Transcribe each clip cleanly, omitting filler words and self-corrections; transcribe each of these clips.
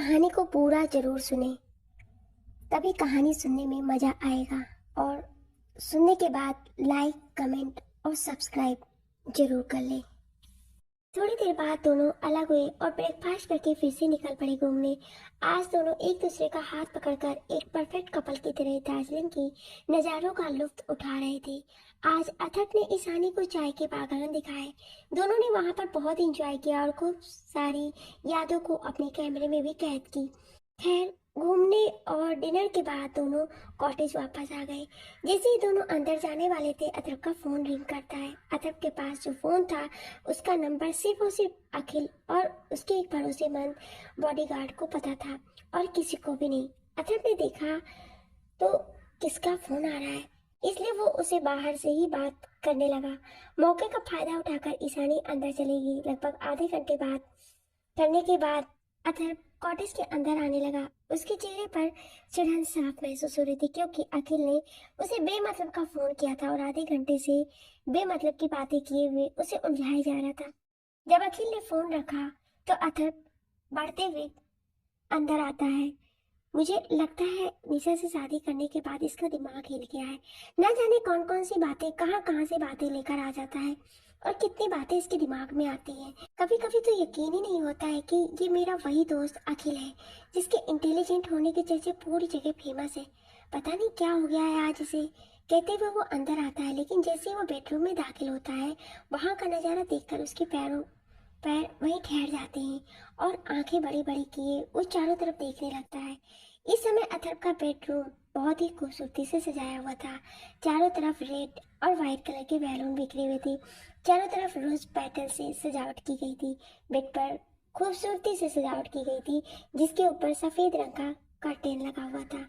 कहानी को पूरा जरूर सुने, तभी कहानी सुनने में मजा आएगा। और सुनने के बाद लाइक, कमेंट और सब्सक्राइब जरूर कर ले। थोड़ी देर बाद दोनों अलग हुए और ब्रेकफास्ट करके फिर से निकल पड़े घूमने। आज दोनों एक दूसरे का हाथ पकड़कर एक परफेक्ट कपल की तरह दार्जिलिंग की नज़ारों का लुत्फ उठा रहे थे। आज अथक ने ईशानी को चाय के बागान दिखाए। दोनों ने वहां पर बहुत एंजॉय किया और खूब सारी यादों को अपने कैमरे में भी कैद की। खैर, घूमने और डिनर के बाद दोनों कॉटेज वापस आ गए। जैसे ही दोनों अंदर जाने वाले थे, अथर्व का फोन रिंग करता है। अथर्व के पास जो फोन था उसका नंबर सिर्फ और सिर्फ अखिल और उसके एक भरोसेमंद बॉडीगार्ड को पता था और किसी को भी नहीं। अथर्व ने देखा तो किसका फोन आ रहा है, इसलिए वो उसे बाहर से ही बात करने लगा। मौके का फायदा उठाकर ईशानी अंदर चली गई। लगभग आधे घंटे बात करने के बाद अथर्व कॉटेज के अंदर आने लगा। उसके चेहरे पर चिढ़न साफ महसूस हो रही थी, क्योंकि अखिल ने उसे बेमतलब का फोन किया था और आधे घंटे से बेमतलब की बातें किए हुए उसे उलझाया जा रहा था। जब अखिल ने फोन रखा तो अथर्व बढ़ते हुए अंदर आता है। मुझे लगता है निशा से शादी करने के बाद इसका दिमाग हिल गया है। न जाने कौन कौन सी बातें कहाँ कहाँ से बातें लेकर आ जाता है और कितनी बातें इसके दिमाग में आती हैं। कभी कभी तो यकीन ही नहीं होता है कि ये मेरा वही दोस्त अखिल है जिसके इंटेलिजेंट होने के चर्चे पूरी जगह फेमस है। पता नहीं क्या हो गया है आज इसे। कहते हुए वो अंदर आता है, लेकिन जैसे ही वो बेडरूम में दाखिल होता है, वहाँ का नज़ारा देखकर उसके पैर वहीं ठहर जाते हैं और आंखें बड़ी बड़ी किए वो चारों तरफ देखने लगता है। इस समय अथर्व का बेडरूम बहुत ही खूबसूरती से सजाया हुआ था। चारों तरफ रेड और व्हाइट कलर के बैलून बिखरे हुए थे। चारों तरफ रोज पेटल से सजावट की गई थी। बेड पर खूबसूरती से सजावट की गई थी, जिसके ऊपर सफेद रंग का कर्टेन लगा हुआ था।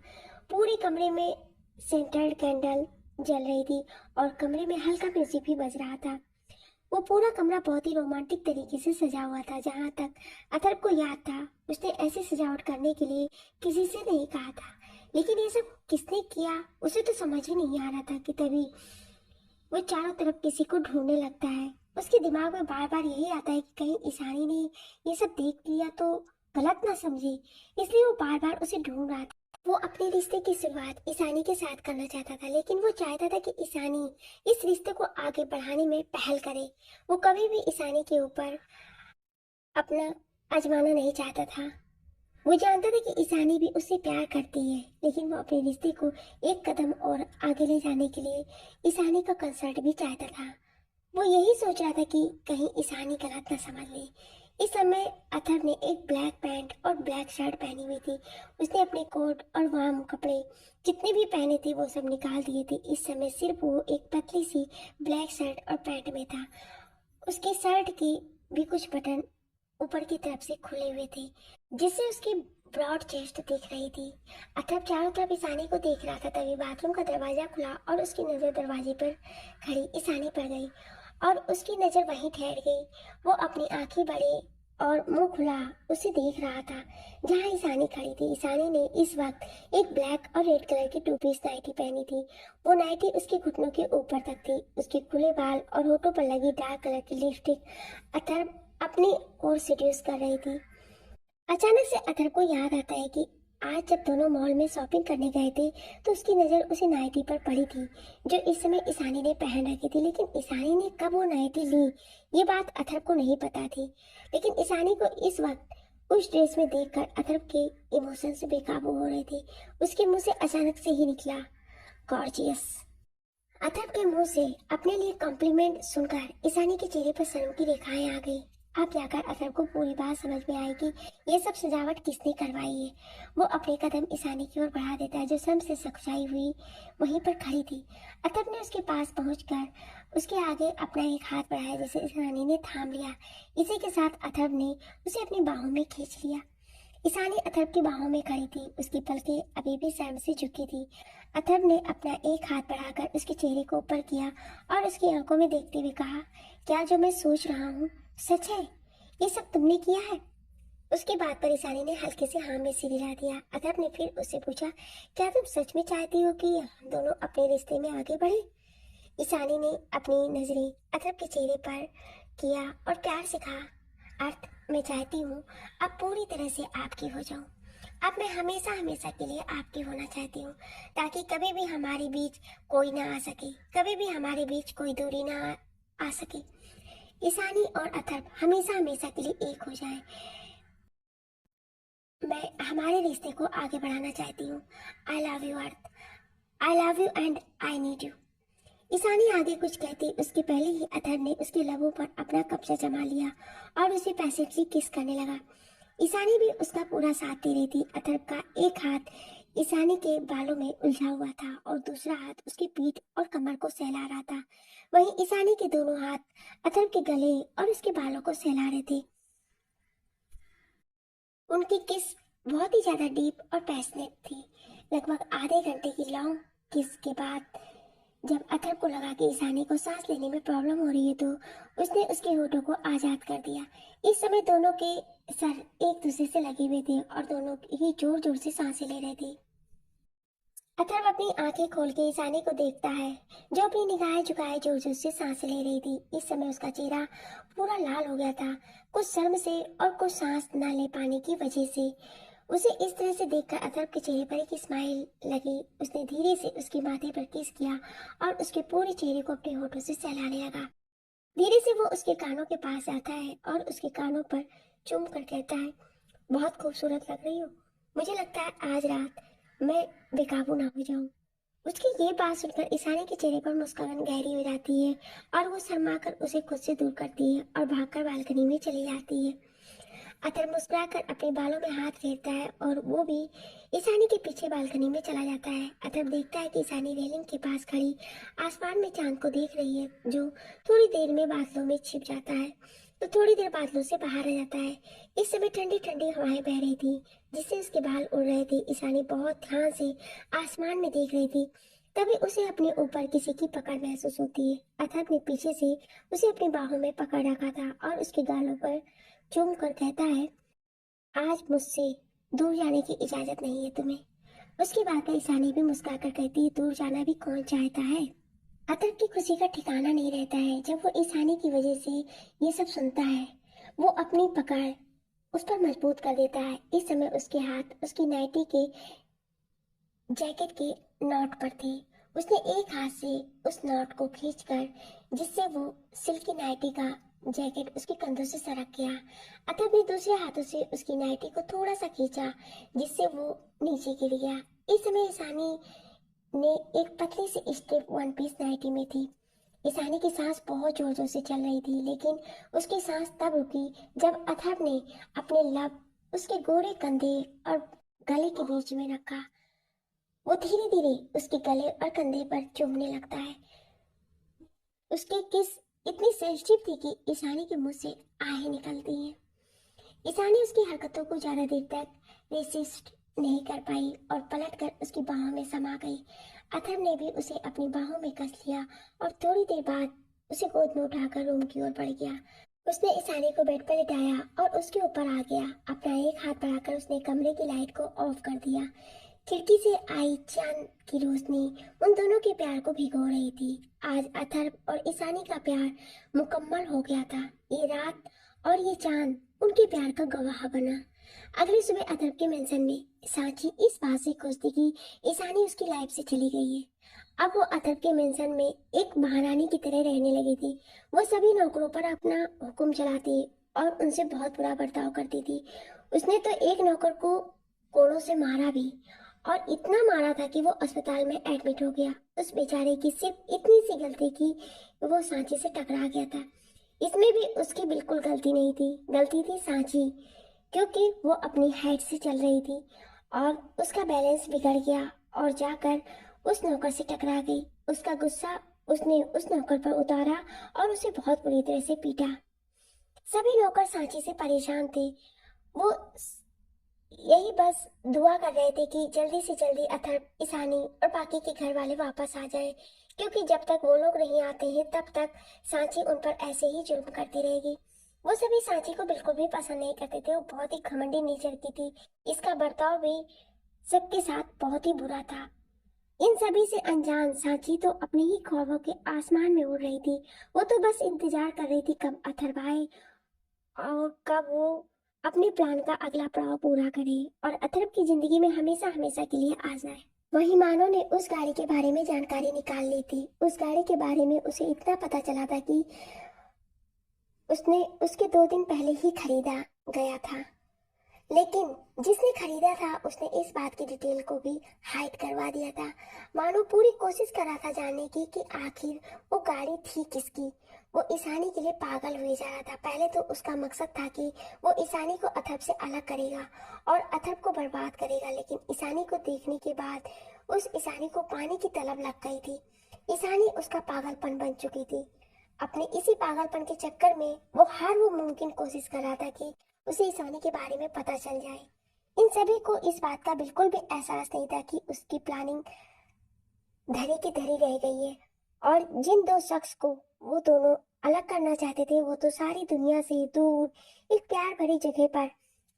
पूरे कमरे में सेंटर्ड कैंडल जल रही थी और कमरे में हल्का म्यूजिक भी बज रहा था। वो पूरा कमरा बहुत ही रोमांटिक तरीके से सजा हुआ था। जहाँ तक अथर्व को याद था, उसने ऐसी सजावट करने के लिए किसी से नहीं कहा था, लेकिन ये सब किसने किया उसे तो समझ ही नहीं आ रहा था कि तभी वो चारों तरफ किसी को ढूंढने लगता है। उसके दिमाग में बार बार यही आता है कि कहीं ईशानी ने ये सब देख लिया तो गलत ना समझे, इसलिए वो बार बार उसे ढूंढ रहा था। वो अपने रिश्ते की शुरुआत ईशानी के साथ करना चाहता था, लेकिन वो चाहता था कि ईशानी इस रिश्ते को आगे बढ़ाने में पहल करे। वो कभी भी ईशानी के ऊपर अपना आजमाना नहीं चाहता था। वो जानता था कि ईशानी भी उससे प्यार करती है, लेकिन वो अपने रिश्ते को एक कदम और आगे ले जाने के लिए ईशानी का कंसर्ट भी चाहता था। वो यही सोच रहा था कि कहीं ईशानी गलत न समझ ले। इस समय अथर्व ने एक ब्लैक पैंट और ब्लैक शर्ट पहनी हुई थी। उसने अपने कोट और वार्म कपड़े जितने भी पहने थे वो सब निकाल दिए थे। इस समय सिर्फ वो एक पतली सी ब्लैक शर्ट और पैंट में था। उसके शर्ट की भी कुछ बटन ऊपर की तरफ से खुले हुए थे, जिससे उसकी ब्रॉड चेस्ट दिख रही थी। अथर्व चारों तरफ ईशानी को देख रहा था, तभी बाथरूम का दरवाजा खुला और उसकी नजर दरवाजे पर खड़ी ईशानी पर गई और उसकी नजर वहीं ठहर गई। वो अपनी आंखें बड़ी और मुंह खुला उसे देख रहा था जहां ईशानी खड़ी थी। ईशानी ने इस वक्त एक ब्लैक और रेड कलर की टू पीस नाइटी पहनी थी। वो नाइटी उसके घुटनों के ऊपर तक थी। उसके खुले बाल और होठों पर लगी डार्क कलर की लिपस्टिक अथर्व अपनी ओर सेड्यूस कर रही थी। अचानक से अथर्व को याद आता है कि आज जब दोनों मॉल में शॉपिंग करने गए थे तो उसकी नज़र उसी नाइटी पर पड़ी थी जो इस समय ईशानी ने पहन रखी थी। लेकिन ईशानी ने कब वो नाइटी ली, ये बात अथर्व को नहीं पता थी। लेकिन ईशानी को इस वक्त उस ड्रेस में देखकर अथर्व के इमोशंस बेकाबू हो रहे थे। उसके मुंह से अचानक से ही निकला गॉर्जियस। अथर्व के मुंह से अपने लिए कॉम्प्लीमेंट सुनकर ईशानी के चेहरे पर शर्म की रेखाएं आ गई। अब जाकर अथर्व को पूरी बात समझ में आई कि ये सब सजावट किसने करवाई है। वो अपने कदम ईशानी की ओर बढ़ा देता है, जो सम से सकुचाई हुई वहीं पर खड़ी थी। अथर्व ने उसके पास पहुंचकर उसके आगे अपना एक हाथ बढ़ाया, जिसे ईशानी ने थाम लिया। इसी के साथ अथर्व ने उसे अपनी बाहों में खींच लिया। ईशानी अथर्व की बाहों में खड़ी थी। उसकी पलकें अभी भी शर्म से झुकी थी। अथर्व ने अपना एक हाथ बढ़ाकर उसके चेहरे को ऊपर किया और उसकी आंखों में देखते हुए कहा, क्या जो मैं सोच रहा हूँ सच है? ये सब तुमने किया है? उसके बाद पर ईशानी ने हल्के से हाँ में सिर हिला दिया। अथर्व ने फिर उससे पूछा, क्या तुम सच में चाहती हो कि हम दोनों अपने रिश्ते में आगे बढ़े? ईशानी ने अपनी नजरें अथर्व के चेहरे पर किया और प्यार से कहा, अर्थ मैं चाहती हूँ अब पूरी तरह से आपकी हो जाऊँ। अब मैं हमेशा हमेशा के लिए आपकी होना चाहती हूँ, ताकि कभी भी हमारे बीच कोई ना आ सके, कभी भी हमारे बीच कोई दूरी ना आ सके। ईशानी और अथर्व हमेशा हमेशा के लिए एक हो जाए। मैं हमारे रिश्ते को आगे बढ़ाना चाहती हूँ। I love you earth, I love you and I need you. Ishani आगे कुछ कहती उसके पहले ही अथर्व ने उसके लबों पर अपना कब्जा जमा लिया और उसे पैसेंटली किस करने लगा। ईशानी भी उसका पूरा साथ दे रही थी। अथर्व का एक हाथ ईशानी के बालों में उलझा हुआ था और दूसरा हाथ उसकी पीठ और कमर को सहला रहा था। वहीं ईशानी के दोनों हाथ अथर्व के गले और उसके बालों को सहला रहे थे। उनकी किस बहुत ही ज्यादा डीप और पैशनेट थी। लगभग आधे घंटे की लॉन्ग किस के बाद जब अथर्व को लगा कि ईशानी को सांस लेने में प्रॉब्लम हो रही है, तो उसने उसके होठों को आजाद कर दिया। इस समय दोनों के सर एक दूसरे से लगे हुए थे और दोनों ही जोर जोर से सांसें ले रहे थे। अथर्व अपनी आंखें खोल के ईशानी को देखता है, जो अपनी निगाहें झुकाए जोर जोर से सांसें ले रही थी। इस समय उसका चेहरा पूरा लाल हो गया था, कुछ शर्म से और कुछ सांस न ले पाने की वजह से। उसे इस तरह से देखकर अथर्व के चेहरे पर एक स्माइल लगी। उसने धीरे से उसके माथे पर किस किया और उसके पूरे चेहरे को अपने होठों से सहलाने लगा। धीरे से वो उसके कानों के पास जाता है और उसके कानों पर चूम कर कहता है, बहुत खूबसूरत लग रही हो। मुझे लगता है आज रात मैं बेकाबू ना हो जाऊं। उसकी ये बात सुनकर ईशानी के चेहरे पर मुस्कान गहरी हो जाती है और वो शर्मा कर उसे खुद से दूर करती है और भागकर बालकनी में चली जाती है। अतर मुस्कुराकर अपने बालों में हाथ फेरता है और वो भी ईशानी के पीछे बालकनी में चला जाता है। अतर देखता है कि ईशानी रेलिंग के पास खड़ी आसमान में चांद को देख रही है, जो थोड़ी देर में बादलों में छिप जाता है तो थोड़ी देर बादलों से बाहर आ जाता है। इस समय ठंडी ठंडी हवाएं बह रही थी, जिससे उसके बाल उड़ रहे थे। ईशानी बहुत ध्यान से आसमान में देख रही थी। तभी उसे अपने ऊपर किसी की पकड़ महसूस होती है। अथर्व ने पीछे से उसे अपनी बाहों में पकड़ रखा था और उसके गालों पर चूम कर कहता है, आज मुझसे दूर जाने की इजाजत नहीं है तुम्हें। उसकी बात पर ईशानी भी मुस्कुराकर कहती है, दूर जाना भी कौन चाहता है। अतर की खुशी का ठिकाना नहीं रहता है जब वो ईशानी की वजह से ये सब सुनता है। वो अपनी पकड़ उस पर मजबूत कर देता है। इस समय उसके हाथ उसकी नाइटी के जैकेट के नॉट पर थे। उसने एक हाथ से उस नॉट को खींचकर, जिससे वो सिल्की नाइटी का जैकेट उसके कंधों से सरक गया। अतः अपने दूसरे हाथों से उसकी नाइटी को थोड़ा सा खींचा, जिससे वो नीचे गिर गया। इस समय ईशानी ने एक पतली सी स्ट्रिप वन पीस नाइटी में थी। ईशानी की सांस बहुत जोर जोर से चल रही थी, लेकिन उसकी सांस तब रुकी जब अथर्व ने अपने लब उसके गोरे कंधे और गले के बीच में रखा। वो धीरे धीरे उसके गले और कंधे पर चुभने लगता है। उसकी किस इतनी सेंसिटिव थी कि ईशानी के मुंह से आहें निकलती हैं। ईशानी उसकी हरकतों को ज्यादा देर तक रेसिस्ट नहीं कर पाई और पलटकर उसकी बाहों में समा गई। अथर्व ने भी उसे अपनी बाहों में कस लिया और थोड़ी देर बाद उसे गोद में उठाकर रूम की ओर बढ़ गया। उसने ईशानी को बेड पर लिटाया और उसके ऊपर आ गया। अपना एक हाथ बढ़ाकर उसने कमरे की लाइट को ऑफ कर दिया। खिड़की से आई चांद की रोशनी उन दोनों के प्यार को भिगो रही थी। आज अथर्व और ईशानी का प्यार मुकम्मल हो गया था। ये रात और ये चांद उनके प्यार का गवाह बना। अगली सुबह अथर्व के मेंशन में सांची इस बात से खुश थी कि ईशानी उसकी लाइफ से चली गई है। अब वो अथर्व के मेंशन में एक महारानी की तरह रहने लगी थी। वो सभी नौकरों पर अपना हुक्म चलाती और उनसे बहुत बुरा बर्ताव करती थी। उसने तो एक नौकर को कोड़ों से मारा भी, और इतना मारा था कि वो अस्पताल में एडमिट हो गया। उस बेचारे की सिर्फ इतनी सी गलती की वो सांची से टकरा गया था। इसमें भी उसकी बिल्कुल गलती नहीं थी, गलती थी सांची, क्योंकि वो अपनी हाइट से चल रही थी और उसका बैलेंस बिगड़ गया और जाकर उस नौकर से टकरा गई। उसका गुस्सा उसने उस नौकर पर उतारा और उसे बहुत बुरी तरह से पीटा। सभी नौकर सांची से परेशान थे। वो यही बस दुआ कर रहे थे कि जल्दी से जल्दी अथर्व, ईशानी और बाकी के घर वाले वापस आ जाएं, क्योंकि जब तक वो लोग नहीं आते हैं तब तक सांची उन पर ऐसे ही जुल्म करती रहेगी। वो सभी सांची को बिल्कुल भी पसंद नहीं करते थे। वो बहुत ही घमंडी नेचर की थी। इसका बर्ताव भी सबके साथ बहुत ही बुरा था। इन सभी से अनजान सांची तो अपने ही ख्वाबों के आसमान में उड़ रही थी। वो तो बस इंतजार कर रही थी कब अथर्व आए और कब वो अपने प्लान का अगला पड़ाव पूरा करे और अथर्व की जिंदगी में हमेशा हमेशा के लिए आ जाए। वही मानो ने उस गाड़ी के बारे में जानकारी निकाल ली थी। उस गाड़ी के बारे में उसे इतना पता चला था कि उसने उसके 2 दिन पहले ही खरीदा गया था, लेकिन जिसने खरीदा था उसने इस बात की डिटेल को भी हाइड करवा दिया था। मानो पूरी कोशिश कर रहा था जानने की कि आखिर वो गाड़ी थी किसकी। वो ईशानी के लिए पागल हुए जा रहा था। पहले तो उसका मकसद था कि वो ईशानी को अथर्व से अलग करेगा और अथर्व को बर्बाद करेगा, लेकिन ईशानी को देखने के बाद उस ईशानी को पाने की तलब लग गई थी। ईशानी उसका पागलपन बन चुकी थी। अपने इसी पागलपन के चक्कर में वो हर वो मुमकिन कोशिश कर रहा था कि उसे ईशानी के बारे में पता चल जाए। इन सभी को इस बात का बिल्कुल भी एहसास नहीं था कि उसकी प्लानिंग धरी की धरी रह गई है और जिन 2 शख्स को वो दोनों अलग करना चाहते थे वो तो सारी दुनिया से दूर एक प्यार भरी जगह पर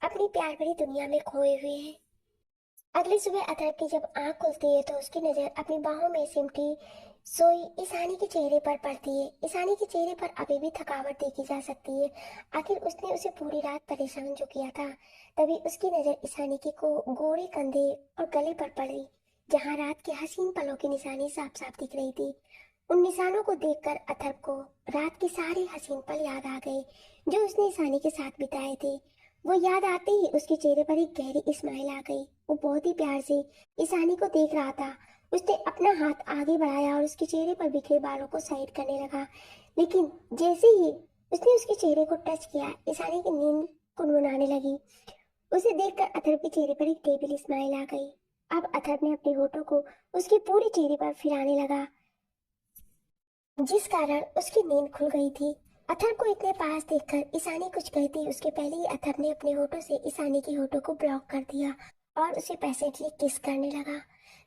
अपनी प्यार भरी दुनिया में खोए हुए हैं। अगली सुबह अथर्व की जब आंख खुलती है तो उसकी नजर अपनी बाहों में सिमटी सोई ईशानी के चेहरे पर पड़ती है। ईशानी के चेहरे पर अभी भी थकावट देखी जा सकती है। आखिर उसने उसे पूरी रात परेशान जो किया था। तभी उसकी नजर ईशानी के को गोरे कंधे और गले पर पड़ी, जहां रात के हसीन पलों की निशानी साफ साफ दिख रही थी। उन निशानों को देखकर अथर्व को रात के सारे हसीन पल याद आ गए जो उसने ईशानी के साथ बिताए थे। वो याद आते ही उसके चेहरे पर एक गहरी स्माइल आ गई। वो बहुत ही प्यार से ईशानी को देख रहा था। उसने अपना हाथ आगे बढ़ाया और उसके चेहरे पर बिखरे बालों को साइड करने लगा, लेकिन जैसे ही उसने उसके चेहरे को टच किया ईशानी की नींद गुनगुनाने लगी। उसे देखकर अथर्व के चेहरे पर एक टेबल स्माइल आ गई। अब अथर्व ने अपने होठों को उसके पूरे चेहरे पर फिराने लगा, जिस कारण उसकी नींद खुल गई थी। अथर्व को इतने पास देखकर ईशानी कुछ कहती उसके पहले ही अथर्व ने अपने होठों से ईशानी के होठों को ब्लॉक कर दिया और उसे पैसेंटली किस करने लगा।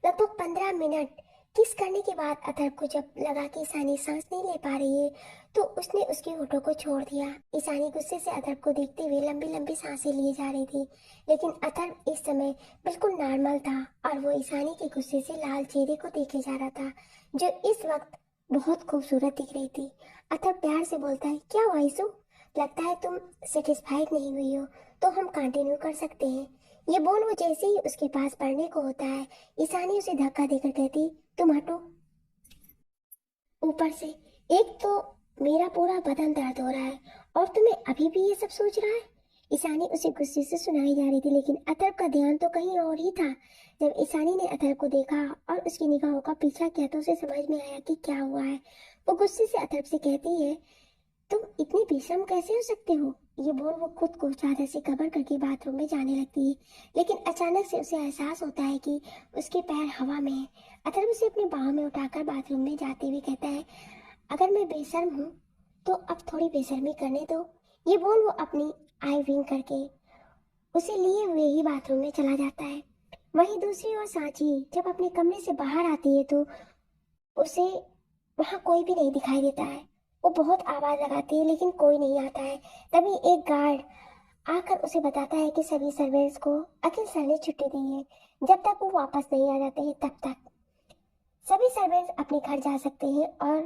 लगभग 15 मिनट किस करने के बाद अथर्व को जब लगा कि ईशानी सांस नहीं ले पा रही है तो उसने उसके होठों को छोड़ दिया। ईशानी गुस्से से अथर्व को देखते हुए लंबी लंबी सांसें लिए जा रही थी, लेकिन अथर्व इस समय बिल्कुल नॉर्मल था और वो ईशानी के गुस्से से लाल चेहरे को देखे जा रहा था, जो इस वक्त बहुत खूबसूरत दिख रही थी। अथर्व प्यार से बोलता है, क्या हुआ ईशु? लगता है तुम सेटिस्फाइड नहीं हुई हो, तो हम कंटिन्यू कर सकते हैं। ये बोल वो जैसे ही उसके पास पढ़ने को होता है ईशानी उसे धक्का देकर कहती, तुम हटो। ऊपर से एक तो मेरा पूरा बदन दर्द हो रहा है और तुम्हें अभी भी ये सब सोच रहा है। ईशानी उसे गुस्से से सुनाई जा रही थी, लेकिन अथर्व का ध्यान तो कहीं और ही था। जब ईशानी ने अथर्व को देखा और उसकी निगाहों का पीछा किया तो उसे समझ में आया कि क्या हुआ है। वो गुस्से से अथर्व से कहती है, तुम इतनी बेशर्म कैसे हो सकते हो? ये बोल वो खुद को चादर से कवर करके बाथरूम में जाने लगती है, लेकिन अचानक से उसे एहसास होता है कि उसके पैर हवा में है। अथर्व उसे अपनी बाहों में उठाकर बाथरूम में जाते हुए कहता है, अगर मैं बेशर्म हूँ तो अब थोड़ी बेशर्मी करने दो। ये बोल वो अपनी आई विंग करके उसे लिए हुए ही बाथरूम में चला जाता है। वहीं दूसरी ओर सांची जब अपने कमरे से बाहर आती है तो उसे वहां कोई भी नहीं दिखाई देता है। वो बहुत आवाज लगाती है लेकिन कोई नहीं आता है। तभी एक गार्ड आकर उसे बताता है कि सभी सर्वेंट्स को अखिल सर ने छुट्टी दी है। जब तक वो वापस नहीं आ जाते हैं तब तक सभी सर्वेंट्स अपने घर जा सकते हैं। और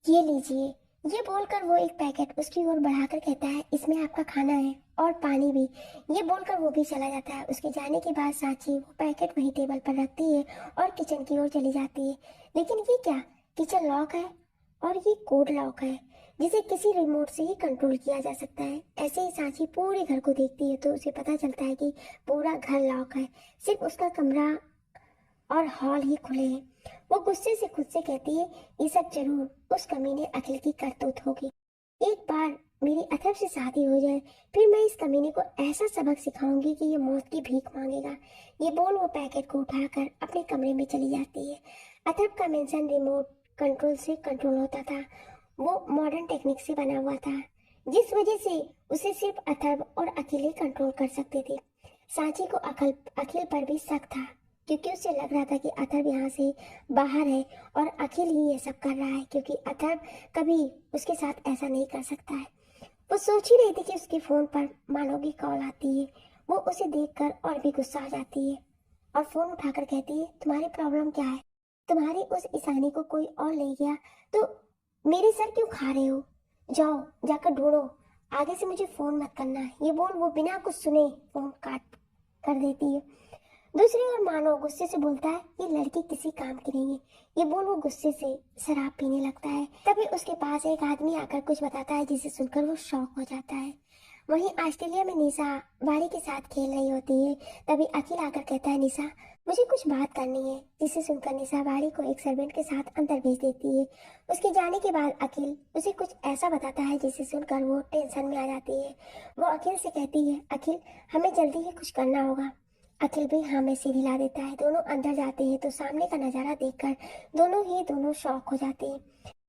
ये लीजिए, ये बोलकर वो एक पैकेट उसकी ओर बढ़ाकर कहता है, इसमें आपका खाना है और पानी भी। ये बोलकर वो भी चला जाता है। उसके जाने के बाद सांची वो पैकेट वही टेबल पर रखती है और किचन की ओर चली जाती है। लेकिन ये क्या, किचन लॉक है और ये कोड लॉक है जिसे किसी रिमोट से ही कंट्रोल किया जा सकता है। ऐसे ही सांची पूरे घर को देखती है तो उसे पता चलता है कि पूरा घर लॉक है, सिर्फ उसका कमरा और हॉल ही खुले हैं। वो गुस्से से खुद से कहती है, ये सब जरूर उस कमीने अखिल की करतूत होगी। एक बार मेरी अथर्व से शादी हो जाए फिर मैं इस कमीने को ऐसा सबक सिखाऊंगी कि ये मौत की भीख मांगेगा। ये बोल वो पैकेट को उठाकर अपने कमरे में चली जाती है। अथर्व का मेंशन रिमोट कंट्रोल से कंट्रोल होता था। वो मॉडर्न टेक्निक से बना हुआ था, जिस वजह से उसे सिर्फ अथर्व और अखिल ही कंट्रोल कर सकते थे। सांची को अखिल पर भी शक था, क्योंकि उसे लग रहा था कि अथर्व यहाँ से बाहर है और अखिल ही ये सब कर रहा है, क्योंकि अथर्व कभी उसके साथ ऐसा नहीं कर सकता है। वो सोच ही रही थी कि उसके फोन पर मानो की कॉल आती है। वो उसे देखकर और भी गुस्सा हो जाती है और फोन उठाकर कहती है, तुम्हारी प्रॉब्लम क्या है? तुम्हारी उस ईशानी को कोई और ले गया तो मेरे सर क्यों खा रहे हो? जाओ जाकर ढूंढो, आगे से मुझे फोन मत करना। ये बोल वो बिना कुछ सुने फोन काट कर देती है। दूसरी ओर मानो गुस्से से बोलता है ये लड़की किसी काम की नहीं है। ये बोल वो गुस्से से शराब पीने लगता है। तभी उसके पास एक आदमी आकर कुछ बताता है जिसे सुनकर वो शॉक हो जाता है। वहीं ऑस्ट्रेलिया में निशा बाड़ी के साथ खेल रही होती है। तभी अखिल आकर कहता है निशा मुझे कुछ बात करनी है, जिसे सुनकर निशा बाड़ी को एक सर्वेंट के साथ अंदर भेज देती है। उसके जाने के बाद अखिल उसे कुछ ऐसा बताता है जिसे सुनकर वो टेंशन में आ जाती है। वो अखिल से कहती है अखिल हमें जल्दी ही कुछ करना होगा। अखिल भी हाँ में सिर हिला देता है। दोनों अंदर जाते हैं तो सामने का नजारा देखकर दोनों शॉक हो जाते हैं,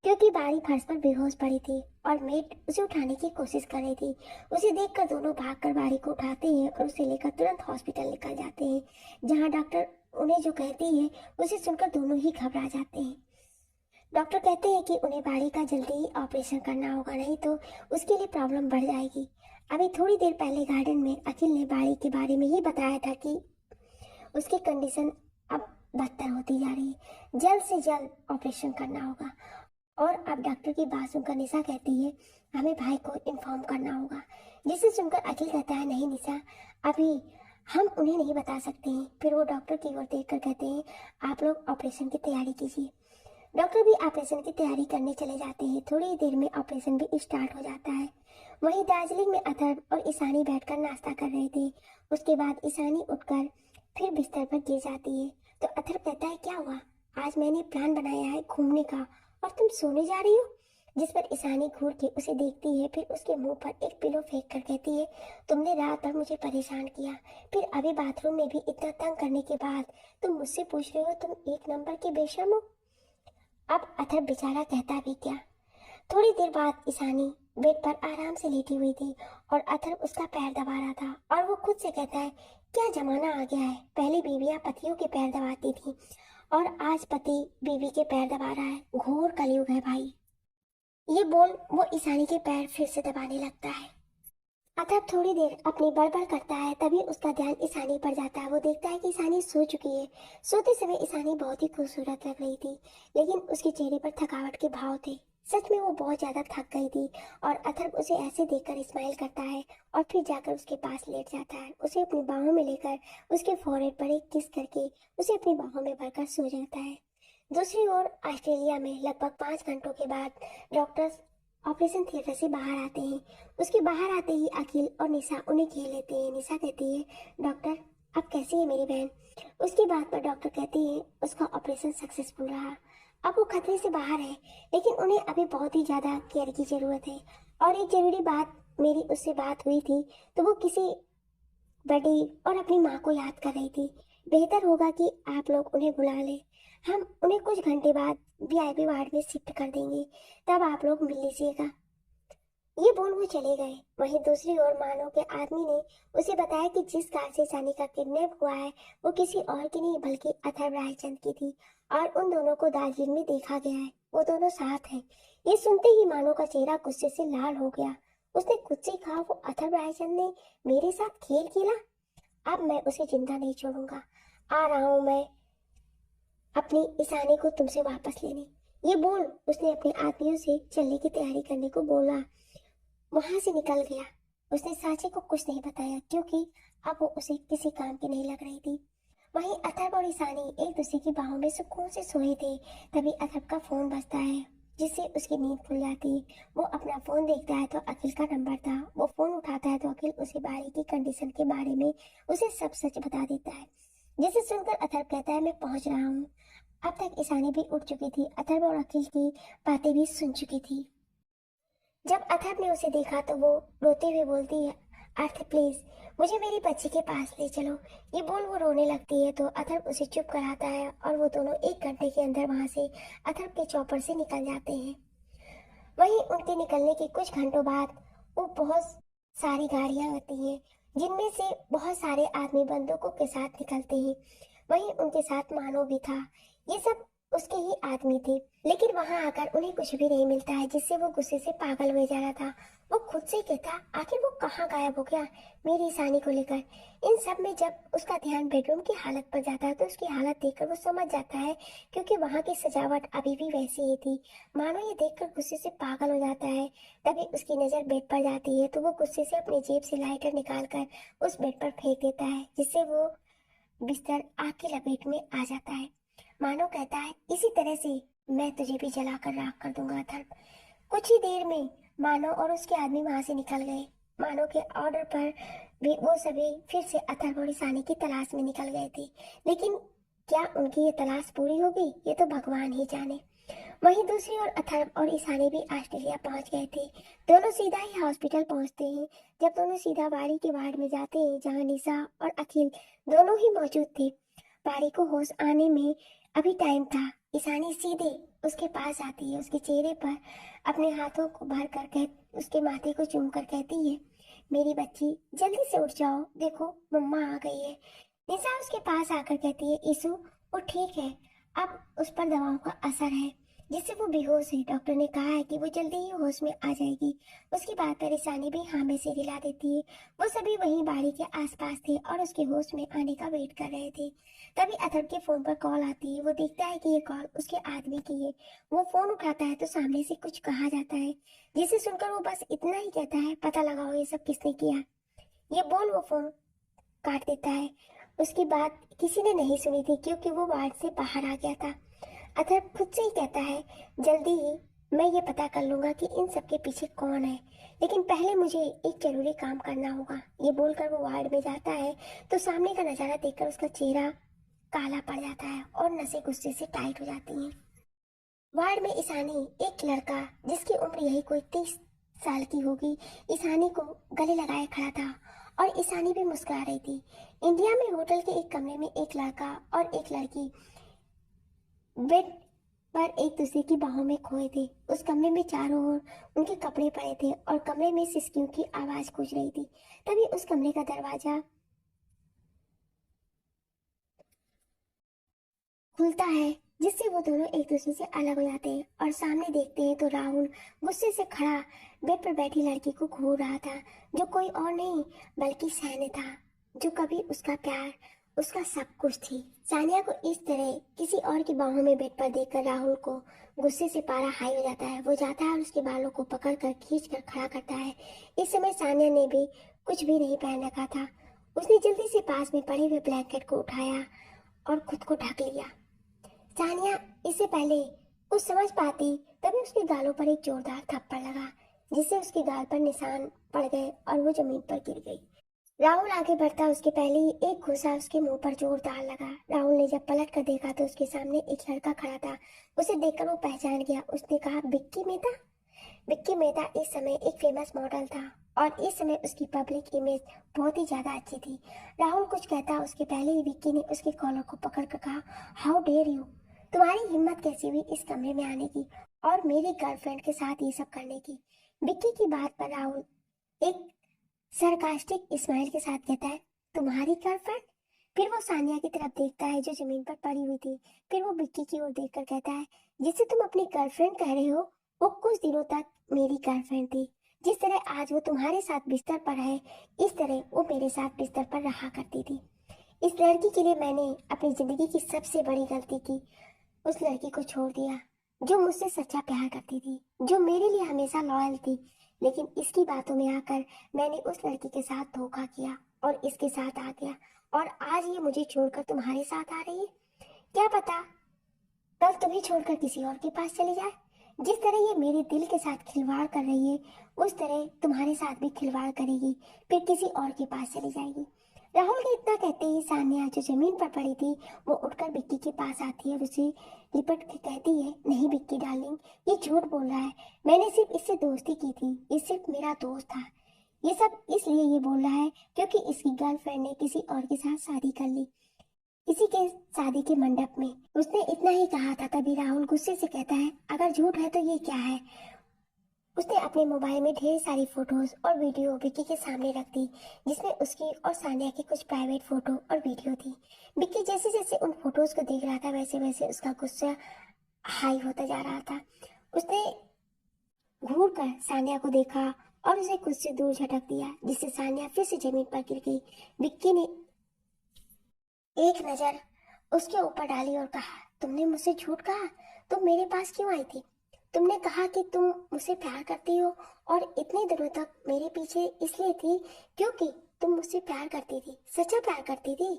क्योंकि बाड़ी फर्श पर बेहोश पड़ी थी और मेट उसे उठाने की कोशिश कर रही थी। उसे देखकर दोनों भागकर बाड़ी को उठाते हैं और उसे लेकर तुरंत हॉस्पिटल निकल जाते हैं, जहां डॉक्टर उन्हें जो कहती है उसे सुनकर दोनों ही घबरा जाते हैं। डॉक्टर कहते हैं कि उन्हें बाड़ी का जल्दी ही ऑपरेशन करना होगा, नहीं तो उसके लिए प्रॉब्लम बढ़ जाएगी। अभी थोड़ी देर पहले गार्डन में अखिल ने बाड़ी के बारे में ही बताया था कि उसकी कंडीशन अब बदतर होती जा रही है, जल्द से जल्द ऑपरेशन करना होगा। और अब डॉक्टर की बात सुनकर निशा कहती है हमें भाई को इन्फॉर्म करना होगा, जिसे सुनकर अखिल कहता है नहीं निशा अभी हम उन्हें नहीं बता सकते हैं। फिर वो डॉक्टर की ओर देखकर कहते हैं आप लोग ऑपरेशन की तैयारी कीजिए। डॉक्टर भी ऑपरेशन की तैयारी करने चले जाते हैं। थोड़ी देर में ऑपरेशन भी स्टार्ट हो जाता है। वहीं दार्जिलिंग में अथर्व और ईशानी बैठकर नाश्ता कर रहे थे। उसके बाद ईशानी उठकर फिर बिस्तर पर गिर जाती है। तो अथर्व कहता है क्या हुआ, आज मैंने प्लान बनाया है घूमने का और तुम सोने जा रही हो। जिस पर ईशानी घूर के उसे देखती है, फिर उसके मुंह पर एक पिलो फेंक कर कहती है तुमने रात भर मुझे परेशान किया, फिर अभी बाथरूम में भी इतना तंग करने के बाद तुम मुझसे पूछ रहे हो तुम एक नंबर की बेशर्म हो। अब अथर्व बेचारा कहता भी क्या। थोड़ी देर बाद ईशानी बेड पर आराम से लेटी हुई थी और अथर्व उसका पैर दबा रहा था और वो खुद से कहता है क्या जमाना आ गया है, पहले बीवियां पतियों के पैर दबाती थी और आज पति बीवी के पैर दबा रहा है, घोर कलयुग है भाई। ये बोल वो ईशानी के पैर फिर से दबाने लगता है। अथर्व थोड़ी देर अपनी बड़बड़ करता है, तभी उसका ध्यान ईशानी पर जाता है। वो देखता है कि ईशानी सो चुकी है। सोते समय ईशानी बहुत ही खूबसूरत लग रही थी, लेकिन उसके चेहरे पर थकावट के भाव थे। सच में वो बहुत ज्यादा थक गई थी। और अथर्व उसे ऐसे देखकर स्माइल करता है और फिर जाकर उसके पास लेट जाता है। उसे अपनी बाहों में लेकर उसके फोrehead पर एक किस करके उसे अपनी बाहों में भरकर सो जाता है। दूसरी ओर ऑस्ट्रेलिया में लगभग 5 घंटों के बाद डॉक्टर्स ऑपरेशन थिएटर से बाहर आते हैं। उसके बाहर आते ही अखिल और निशा उन्हें घेर लेते हैं। निशा कहती है डॉक्टर अब कैसी है मेरी बहन। उसकी बात पर डॉक्टर कहती है उसका ऑपरेशन सक्सेसफुल रहा, अब वो खतरे से बाहर है, लेकिन उन्हें अभी बहुत ही ज्यादा केयर की जरूरत है। और एक जरूरी बात, मेरी उससे बात हुई थी तो वो किसी बड़ी और अपनी माँ को याद कर रही थी। बेहतर होगा कि आप लोग उन्हें बुला लें, हम उन्हें कुछ घंटे बाद वीआईपी वार्ड में शिफ्ट कर देंगे, तब आप लोग मिल लीजिएगा। ये बोल वो चले गए। वहीं दूसरी ओर मानो के आदमी ने उसे बताया कि जिस कार से ईशानी का किडनैप हुआ है वो किसी और की नहीं बल्कि अथर्व रायचंद की थी और उन दोनों को दार्जिलिंग में देखा गया है, वो दोनों साथ हैं। ये सुनते ही मानो का चेहरा गुस्से से लाल हो गया। उसने खुद से कहा वो अथर्व रायचंद ने मेरे साथ खेल खेला, अब मैं उसे जिंदा नहीं छोड़ूंगा। आ रहा हूं मैं अपनी ईशानी को तुमसे वापस लेने। ये बोल उसने अपने आदमियों से चलने की तैयारी करने को बोला, वहां से निकल गया। उसने साची को कुछ नहीं बताया क्योंकि अब वो उसे किसी काम की नहीं लग रही थी। वहीं अथर्व और ईशानी एक दूसरे की बाहों में सुकून से सोए थे। तभी अथर्व का फोन बजता है, जिससे उसकी नींद खुल जाती है। वो अपना फोन देखता है तो अखिल का नंबर था। वो फोन उठाता है तो अखिल उसे बाड़ी की कंडीशन के बारे में उसे सब सच बता देता है, जिसे सुनकर अथर्व कहता है मैं पहुंच रहा हूँ। अब तक ईशानी भी उठ चुकी थी, अथर्व और अखिल की बातें भी सुन चुकी थी। जब अथर्व ने उसे देखा तो वो रोते हुए बोलती है अर्थ प्लीज मुझे मेरी बच्ची के पास ले चलो। ये बोल वो रोने लगती है तो अथर्व उसे चुप कराता है और वो दोनों 1 घंटे के अंदर वहां से अथर्व के चौपर से निकल जाते हैं। वहीं उनके निकलने के कुछ घंटों बाद वो बहुत सारी गाड़ियां आती हैं, जिनमें से बहुत सारे आदमी बंदूकों के साथ निकलते हैं। वहीं उनके साथ मानो भी था। ये सब उसके ही आदमी थे, लेकिन वहां आकर उन्हें कुछ भी नहीं मिलता है, जिससे वो गुस्से से पागल हुए जा रहा था। वो खुद से कहता आखिर वो कहाँ गायब हो गया मेरी ईशानी को लेकर। इन सब में जब उसका ध्यान बेडरूम की हालत पर जाता है तो उसकी हालत देखकर वो समझ जाता है, क्योंकि वहां की सजावट अभी भी वैसी ही थी, मानो ये देखकर गुस्से से पागल हो जाता है। तभी उसकी नजर बेड पर जाती है तो वो गुस्से से अपनी जेब से लाइटर निकालकर उस बेड पर फेंक देता है, जिससे वो बिस्तर आग की लपेट में आ जाता है। मानो कहता है इसी तरह से मैं तुझे भी जलाकर राख कर दूंगा अथर्व। कुछ ही देर में मानो और उसके आदमी वहां से निकल गए। मानो के ऑर्डर पर भी वो सभी फिर से अथर्व और ईशानी की तलाश में निकल गए थे, लेकिन क्या उनकी ये तलाश पूरी होगी ये तो भगवान ही जाने। वहीं दूसरी ओर अथर्व और ईशानी भी ऑस्ट्रेलिया पहुंच गए थे। दोनों सीधा ही हॉस्पिटल पहुंचते हैं। जब दोनों सीधा बाड़ी के वार्ड में जाते हैं जहां निशा और अखिल दोनों ही मौजूद थे। बाड़ी को होश आने में अभी टाइम था। ईशानी सीधे उसके पास आती है, उसके चेहरे पर अपने हाथों को भर कर कह उसके माथे को चूम कर कहती है मेरी बच्ची जल्दी से उठ जाओ, देखो मम्मा आ गई है। निशा उसके पास आकर कहती है ईशु वो ठीक है, अब उस पर दवाओं का असर है जिससे वो बेहोश है। डॉक्टर ने कहा है कि वो जल्दी ही होश में आ जाएगी। उसकी बात पर ईशानी भी हाँ में सिर हिला देती है। वो सभी वहीं बाड़ी के आसपास थे और उसके होश में आने का वेट कर रहे थे। तभी अथर्व के फोन पर कॉल आती है। वो देखता है कि ये कॉल उसके आदमी की है। वो फोन उठाता है तो सामने से कुछ कहा जाता है, जिसे सुनकर वो बस इतना ही कहता है पता लगाओ ये सब किसने किया। ये बोल वो फोन काट देता है। उसकी बात किसी ने नहीं सुनी थी क्योंकि वो वार्ड से बाहर आ गया था। अथर्व खुद से ही कहता है जल्दी ही मैं ये पता कर लूंगा कि इन सब के पीछे कौन है, लेकिन पहले मुझे एक जरूरी काम करना होगा। ये बोलकर वो वार्ड में जाता है तो सामने का नजारा देखकर उसका चेहरा काला पड़ जाता है और नसें गुस्से से टाइट हो जाती हैं। वार्ड में ईशानी एक लड़का जिसकी उम्र यही कोई 30 साल की होगी ईशानी को गले लगाए खड़ा था और ईशानी भी मुस्कुरा रही थी। इंडिया में होटल के एक कमरे में एक लड़का और एक लड़की बेड पर एक दूसरे की बाहों में खोए थे। उस कमरे में चारों ओर उनके कपड़े पड़े थे और कमरे में सिसकियों की आवाज गूंज रही थी। तभी उस कमरे का दरवाजा खुलता है, जिससे वो दोनों एक दूसरे से अलग हो जाते हैं और सामने देखते हैं तो राहुल गुस्से से खड़ा बेड पर बैठी लड़की को घूर रहा था, जो कोई और नहीं बल्कि सैन्य था, जो कभी उसका प्यार उसका सब कुछ थी। सानिया को इस तरह किसी और की बाहों में बेड पर देखकर राहुल को गुस्से से पारा हाई हो जाता है। वो जाता है और उसके बालों को पकड़कर खींचकर खड़ा करता है। इस समय सानिया ने भी कुछ भी नहीं पहन रखा था। उसने जल्दी से पास में पड़े हुए ब्लैंकेट को उठाया और खुद को ढक लिया। सानिया इससे पहले कुछ समझ पाती तभी उसके गालों पर एक जोरदार थप्पड़ लगा, जिससे उसके गाल पर निशान पड़ गए और वो जमीन पर गिर गई। राहुल आगे बढ़ता उसके पहले ही एक घुसा उसके मुंह पर जोरदार लगा। राहुल ने जब पलट कर देखा तो उसके सामने एक लड़का खड़ा था। उसे देखकर वो पहचान गया। उसने कहा विक्की मेहता। विक्की मेहता इस समय एक फेमस मॉडल था और इस समय उसकी पब्लिक इमेज बहुत ही ज्यादा अच्छी थी। राहुल कुछ कहता उसके पहले ही विक्की ने उसके कॉलर को पकड़ कर कहा हाउ डेयर यू, तुम्हारी हिम्मत कैसी हुई इस कमरे में आने की और मेरी गर्लफ्रेंड के साथ ये सब करने की। विक्की की बात पर राहुल एक सरकास्टिक स्माइल के साथ कहता है तुम्हारी गर्लफ्रेंड। फिर वो सानिया की तरफ देखता है जो जमीन पर पड़ी हुई थी। फिर वो विक्की की ओर देखकर कहता है जिसे तुम अपनी गर्लफ्रेंड कह रहे हो वो कुछ दिनों तक मेरी गर्लफ्रेंड थी। जिस तरह आज वो तुम्हारे साथ बिस्तर पर है इस तरह वो मेरे साथ बिस्तर पर रहा करती थी। इस लड़की के लिए मैंने अपनी जिंदगी की सबसे बड़ी गलती की, उस लड़की को छोड़ दिया जो मुझसे सच्चा प्यार करती थी, जो मेरे लिए हमेशा लॉयल थी। लेकिन इसकी बातों में आकर मैंने उस लड़की के साथ धोखा किया और इसके साथ आ गया और आज ये मुझे छोड़कर तुम्हारे साथ आ रही है। क्या पता कल तुम्हें छोड़कर किसी और के पास चली जाए। जिस तरह ये मेरे दिल के साथ खिलवाड़ कर रही है उस तरह तुम्हारे साथ भी खिलवाड़ करेगी, फिर किसी और के पास चली जाएगी। राहुल के इतना कहते ही सानिया जो जमीन पर पड़ी थी वो उठकर विक्की के पास आती है और उसे लिपट के कहती है नहीं विक्की डार्लिंग, ये झूठ बोल रहा है, मैंने सिर्फ इससे दोस्ती की थी, ये सिर्फ मेरा दोस्त था। ये सब इसलिए ये बोल रहा है क्योंकि इसकी गर्लफ्रेंड ने किसी और के साथ शादी कर ली, इसी के शादी के मंडप में। उसने इतना ही कहा था। तभी राहुल गुस्से से कहता है अगर झूठ है तो ये क्या है। उसने अपने मोबाइल में ढेर सारी फोटोज और वीडियो विक्की के सामने रख दी, जिसमें उसकी और सानिया की कुछ प्राइवेट फोटो और वीडियो थी। विक्की जैसे जैसे उन फोटोज को देख रहा था वैसे वैसे उसका गुस्सा हाई होता जा रहा था। उसने घूर कर सानिया को देखा और उसे खुद से दूर झटक दिया, जिससे सानिया फिर से जमीन पर गिर गई। विक्की ने एक नजर उसके ऊपर डाली और कहा, तुमने मुझसे झूठ कहा? तुम मेरे पास क्यों आई थी? तुमने कहा कि तुम मुझसे प्यार करती हो और इतने दिनों तक मेरे पीछे इसलिए थी क्योंकि तुम मुझसे प्यार करती थी, सच्चा प्यार करती थी।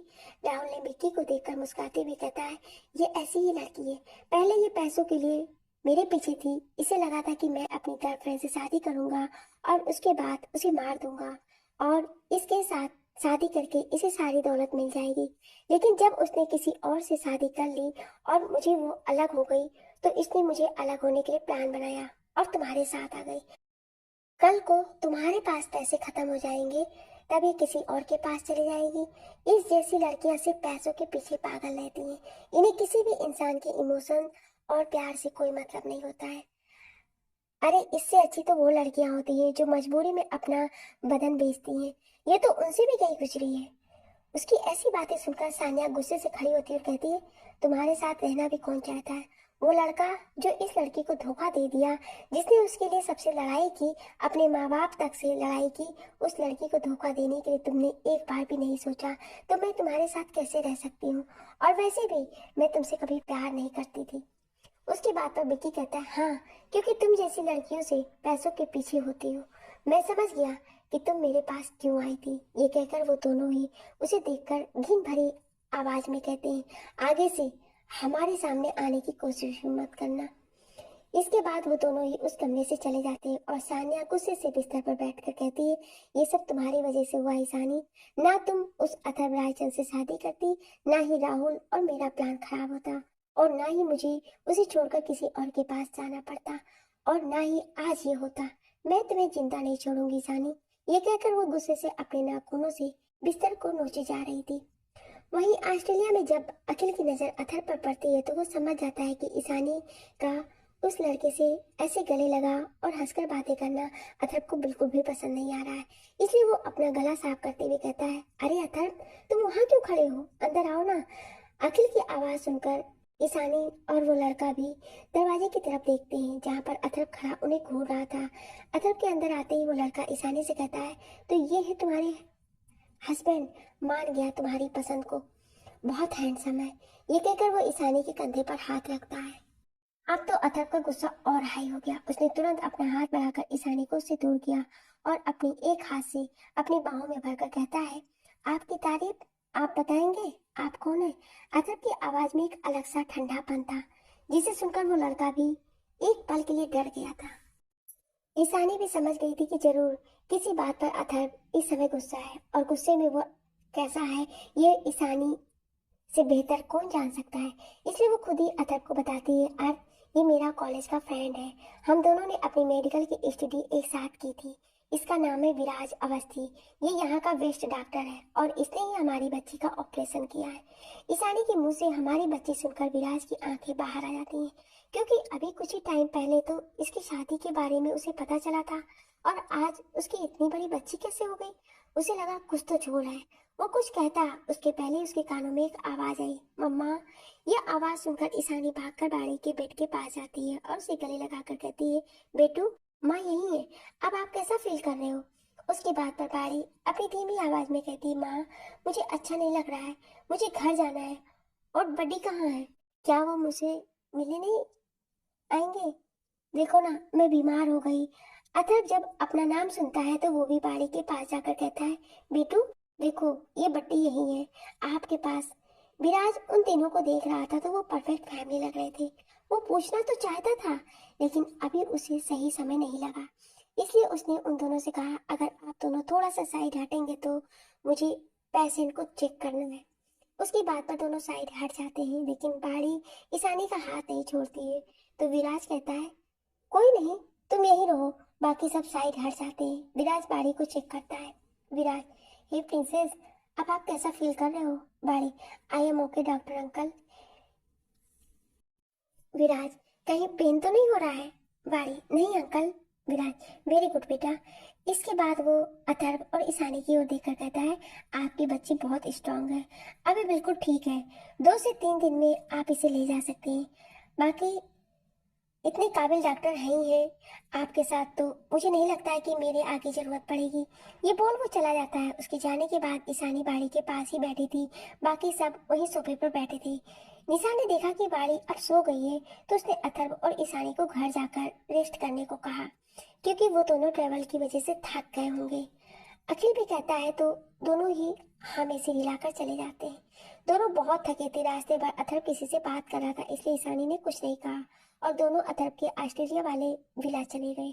राहुल ने विक्की को देखकर मुस्कुराते हुए कहता है, ये ऐसी ही लड़की है। पहले ये पैसों के लिए मेरे पीछे थी, इसे लगा था कि मैं अपनी गर्लफ्रेंड से शादी करूंगा और उसके बाद उसे मार दूंगा और इसके साथ शादी करके इसे सारी दौलत मिल जाएगी। लेकिन जब उसने किसी और से शादी कर ली और मुझे वो अलग हो गई, तो इसने मुझे अलग होने के लिए प्लान बनाया और तुम्हारे साथ आ गई। कल को तुम्हारे पास पैसे खत्म हो जाएंगे, तब ये किसी और के पास चली जाएगी। इस जैसी लड़कियां सिर्फ पैसों के पीछे पागल रहती हैं। इन्हें किसी भी इंसान के इमोशन और प्यार से कोई मतलब नहीं होता है। अरे इससे अच्छी तो वो लड़कियां होती हैं जो मजबूरी में अपना बदन बेचती हैं। ये तो उनसे भी गई गुजरी है। उसकी ऐसी बातें सुनकर सानिया गुस्से से खड़ी होती है और कहती है, तुम्हारे साथ रहना भी कौन चाहता है? वो लड़का जो इस लड़की को धोखा दे दिया, जिसने उसके लिए सबसे लड़ाई की, अपने माँ बाप तक से लड़ाई की, उस लड़की को धोखा देने के लिए तुमने एक बार भी नहीं सोचा, तो मैं तुम्हारे साथ कैसे रह सकती हूँ? और वैसे भी मैं तुमसे कभी प्यार नहीं करती थी। उसकी बात पर विक्की कहता है, हाँ, क्योंकि तुम जैसी लड़कियों से पैसों के पीछे होती हो। मैं समझ गया कि तुम मेरे पास क्यों आई थी। ये कहकर वो दोनों ही उसे देखकर घिन भरी आवाज में कहते हैं, आगे से हमारे सामने आने की कोशिश मत करना। इसके बाद वो दोनों ही उस कमरे से चले जाते हैं और सानिया गुस्से से बिस्तर पर बैठकर कहती है, ये सब तुम्हारी वजह से हुआ ईशानी। ना तुम उस अथर्व रायचंद से शादी करती, ना ही राहुल और मेरा प्लान खराब होता, और ना ही मुझे उसे छोड़कर किसी और के पास जाना पड़ता, और ना ही आज ये होता। मैं तुम्हें जिंदा नहीं छोड़ूंगी ईशानी। ये कहकर वो गुस्से से अपने नाखूनों से बिस्तर को नोचे जा रही थी। वहीं ऑस्ट्रेलिया में जब अखिल की नजर अथर पर पड़ती है तो वो समझ जाता है कि ईशानी का उस लड़के से ऐसे गले लगा और हंसकर बातें करना अथर को बिल्कुल भी पसंद नहीं आ रहा है। इसलिए वो अपना गला साफ करते हुए कहता है, अरे अथर, तुम वहां क्यों खड़े हो? अंदर आओ ना। अखिल की आवाज सुनकर ईशानी और वो लड़का भी दरवाजे की तरफ देखते हैं जहाँ पर अथर्व खड़ा उन्हें घूर रहा था। अथर्व के अंदर आते ही वो लड़का ईशानी से कहता है, तो ये है तुम्हारे हस्बैंड? मान गया तुम्हारी पसंद को, बहुत हैंडसम है। ये कहकर वो ईशानी के कंधे पर हाथ रखता है। अब तो अथर्व का गुस्सा और हाई हो गया। उसने तुरंत अपना हाथ बढ़ाकर ईशानी को उससे दूर किया और अपनी एक हाथ से अपनी बाहों में भरकर कहता है, आपकी तारीफ आप बताएंगे? आप कौन है? अथर्व की आवाज में एक अलग सा ठंडापन था, जिसे सुनकर वो लड़का भी एक पल के लिए डर गया था। ईशानी भी समझ गई थी कि जरूर किसी बात पर अथर्व इस समय गुस्सा है, और गुस्से में वो कैसा है ये ईशानी से बेहतर कौन जान सकता है। इसलिए वो खुद ही अथर्व को बताती है, अर्थ, ये मेरा कॉलेज का फ्रेंड है। हम दोनों ने अपनी मेडिकल की स्टडी एक साथ की थी। इसका नाम है विराज अवस्थी। ये यहाँ का बेस्ट डॉक्टर है और इसने ही हमारी बच्ची का ऑपरेशन किया है। ईशानी के मुंह से हमारी बच्ची सुनकर विराज की आंखें बाहर आ जाती हैं, क्योंकि अभी कुछ ही टाइम पहले तो इसकी शादी के बारे में उसे पता चला था, और आज उसकी इतनी बड़ी बच्ची कैसे हो गई? उसे लगा कुछ तो झोल है। वो कुछ कहता, उसके पहले उसके कानों में एक आवाज आई, मम्मा। यह आवाज सुनकर ईशानी भागकर बाड़ी के बेड के पास जाती है और उसे गले लगाकर कहती है, बेटू, माँ यही है। अब आप कैसा फील कर रहे हो? उसकी बात पर बाड़ी अपनी धीमी आवाज में कहती है, माँ, मुझे अच्छा नहीं लग रहा है। मुझे घर जाना है। और बड्डी कहाँ है? क्या वो मुझे मिलने नहीं आएंगे? देखो ना, मैं बीमार हो गई। अथर्व जब अपना नाम सुनता है तो वो भी बाड़ी के पास जाकर कहता है, बेटू देखो, ये बट्टी यही है आपके पास। विराज उन तीनों को देख रहा था तो वो परफेक्ट फैमिली लग रहे थे। वो पूछना तो चाहता था, लेकिन अभी उसे सही समय नहीं लगा। इसलिए उसने उन दोनों से कहा, अगर आप दोनों थोड़ा सा साइड हटेंगे तो मुझे पेशेंट को चेक करना है। उसकी बात पर दोनों साइड हट जाते हैं, लेकिन बाड़ी ईशानी का हाथ नहीं छोड़ती है। तो विराज कहता है, कोई नहीं, तुम यहीं रहो। बाकी सब साइड हट जाते हैं। विराज बाड़ी को चेक करता है। विराज, हे प्रिंसेस, अब आप कैसा फील कर रहे हो? बाड़ी, I am okay doctor uncle. Viraj, कहीं पेन तो नहीं हो रहा है? बाड़ी, नहीं अंकल, विराज, वेरी गुड बेटा। इसके बाद वो अथर्व और ईशानी की ओर देखकर कहता है, आपकी बच्ची बहुत स्ट्रांग है, अभी बिल्कुल ठीक है, 2 से 3 दिन में आप इसे ले जा सकते हैं। बाकी इतने काबिल डॉक्टर हैं ही हैं आपके साथ, तो मुझे नहीं लगता है कि मेरे आगे जरूरत पड़ेगी। ये बोल वो चला जाता है। उसके जाने के बाद ईशानी बाड़ी के पास ही बैठी थी, बाकी सब वही सोफे पर बैठे थे। निशा ने देखा कि बाड़ी अब सो गई है, तो उसने अथर्व और ईशानी को घर जाकर रेस्ट करने को कहा, क्योंकि वो दोनों ट्रेवल की वजह से थक गए होंगे। अखिल भी कहता है, तो दोनों ही हाँ में सिर हिलाकर चले जाते हैं। दोनों बहुत थके थे। रास्ते भर अथर्व किसी से बात कर रहा था, इसलिए ईशानी ने कुछ नहीं कहा और दोनों अथर्व के ऑस्ट्रेलिया वाले विला चले गए।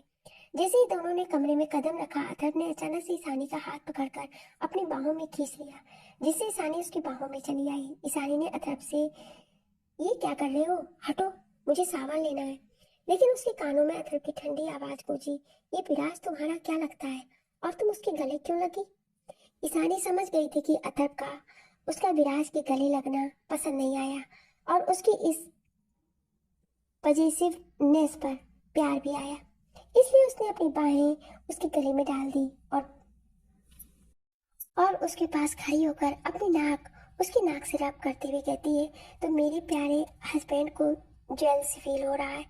जैसे ही दोनों ने कमरे में कदम रखा, अथर्व ने अचानक से ईशानी का हाथ पकड़कर अपनी बाहों में खींच लिया, जिससे ईशानी उसकी बाहों में चली आई। ईशानी ने अथर्व से, ये क्या कर रहे हो, हटो, मुझे सामान लेना है। लेकिन उसके कानों में अथर्व की ठंडी आवाज गूंजी, ये विराज तुम्हारा क्या लगता है, और तुम उसके गले क्यों लगी? ईशानी समझ गई थी कि अथर्व का उसका विराज के गले लगना पसंद नहीं आया और उसकी इस पॉजिटिवनेस पर प्यार भी आया। इसलिए उसने अपनी बाहें उसके गले में डाल दी और उसके पास खड़ी होकर अपनी नाक उसकी नाक से रब करते हुए कहती है, तो मेरे प्यारे हस्बैंड को जेलस फील हो रहा है,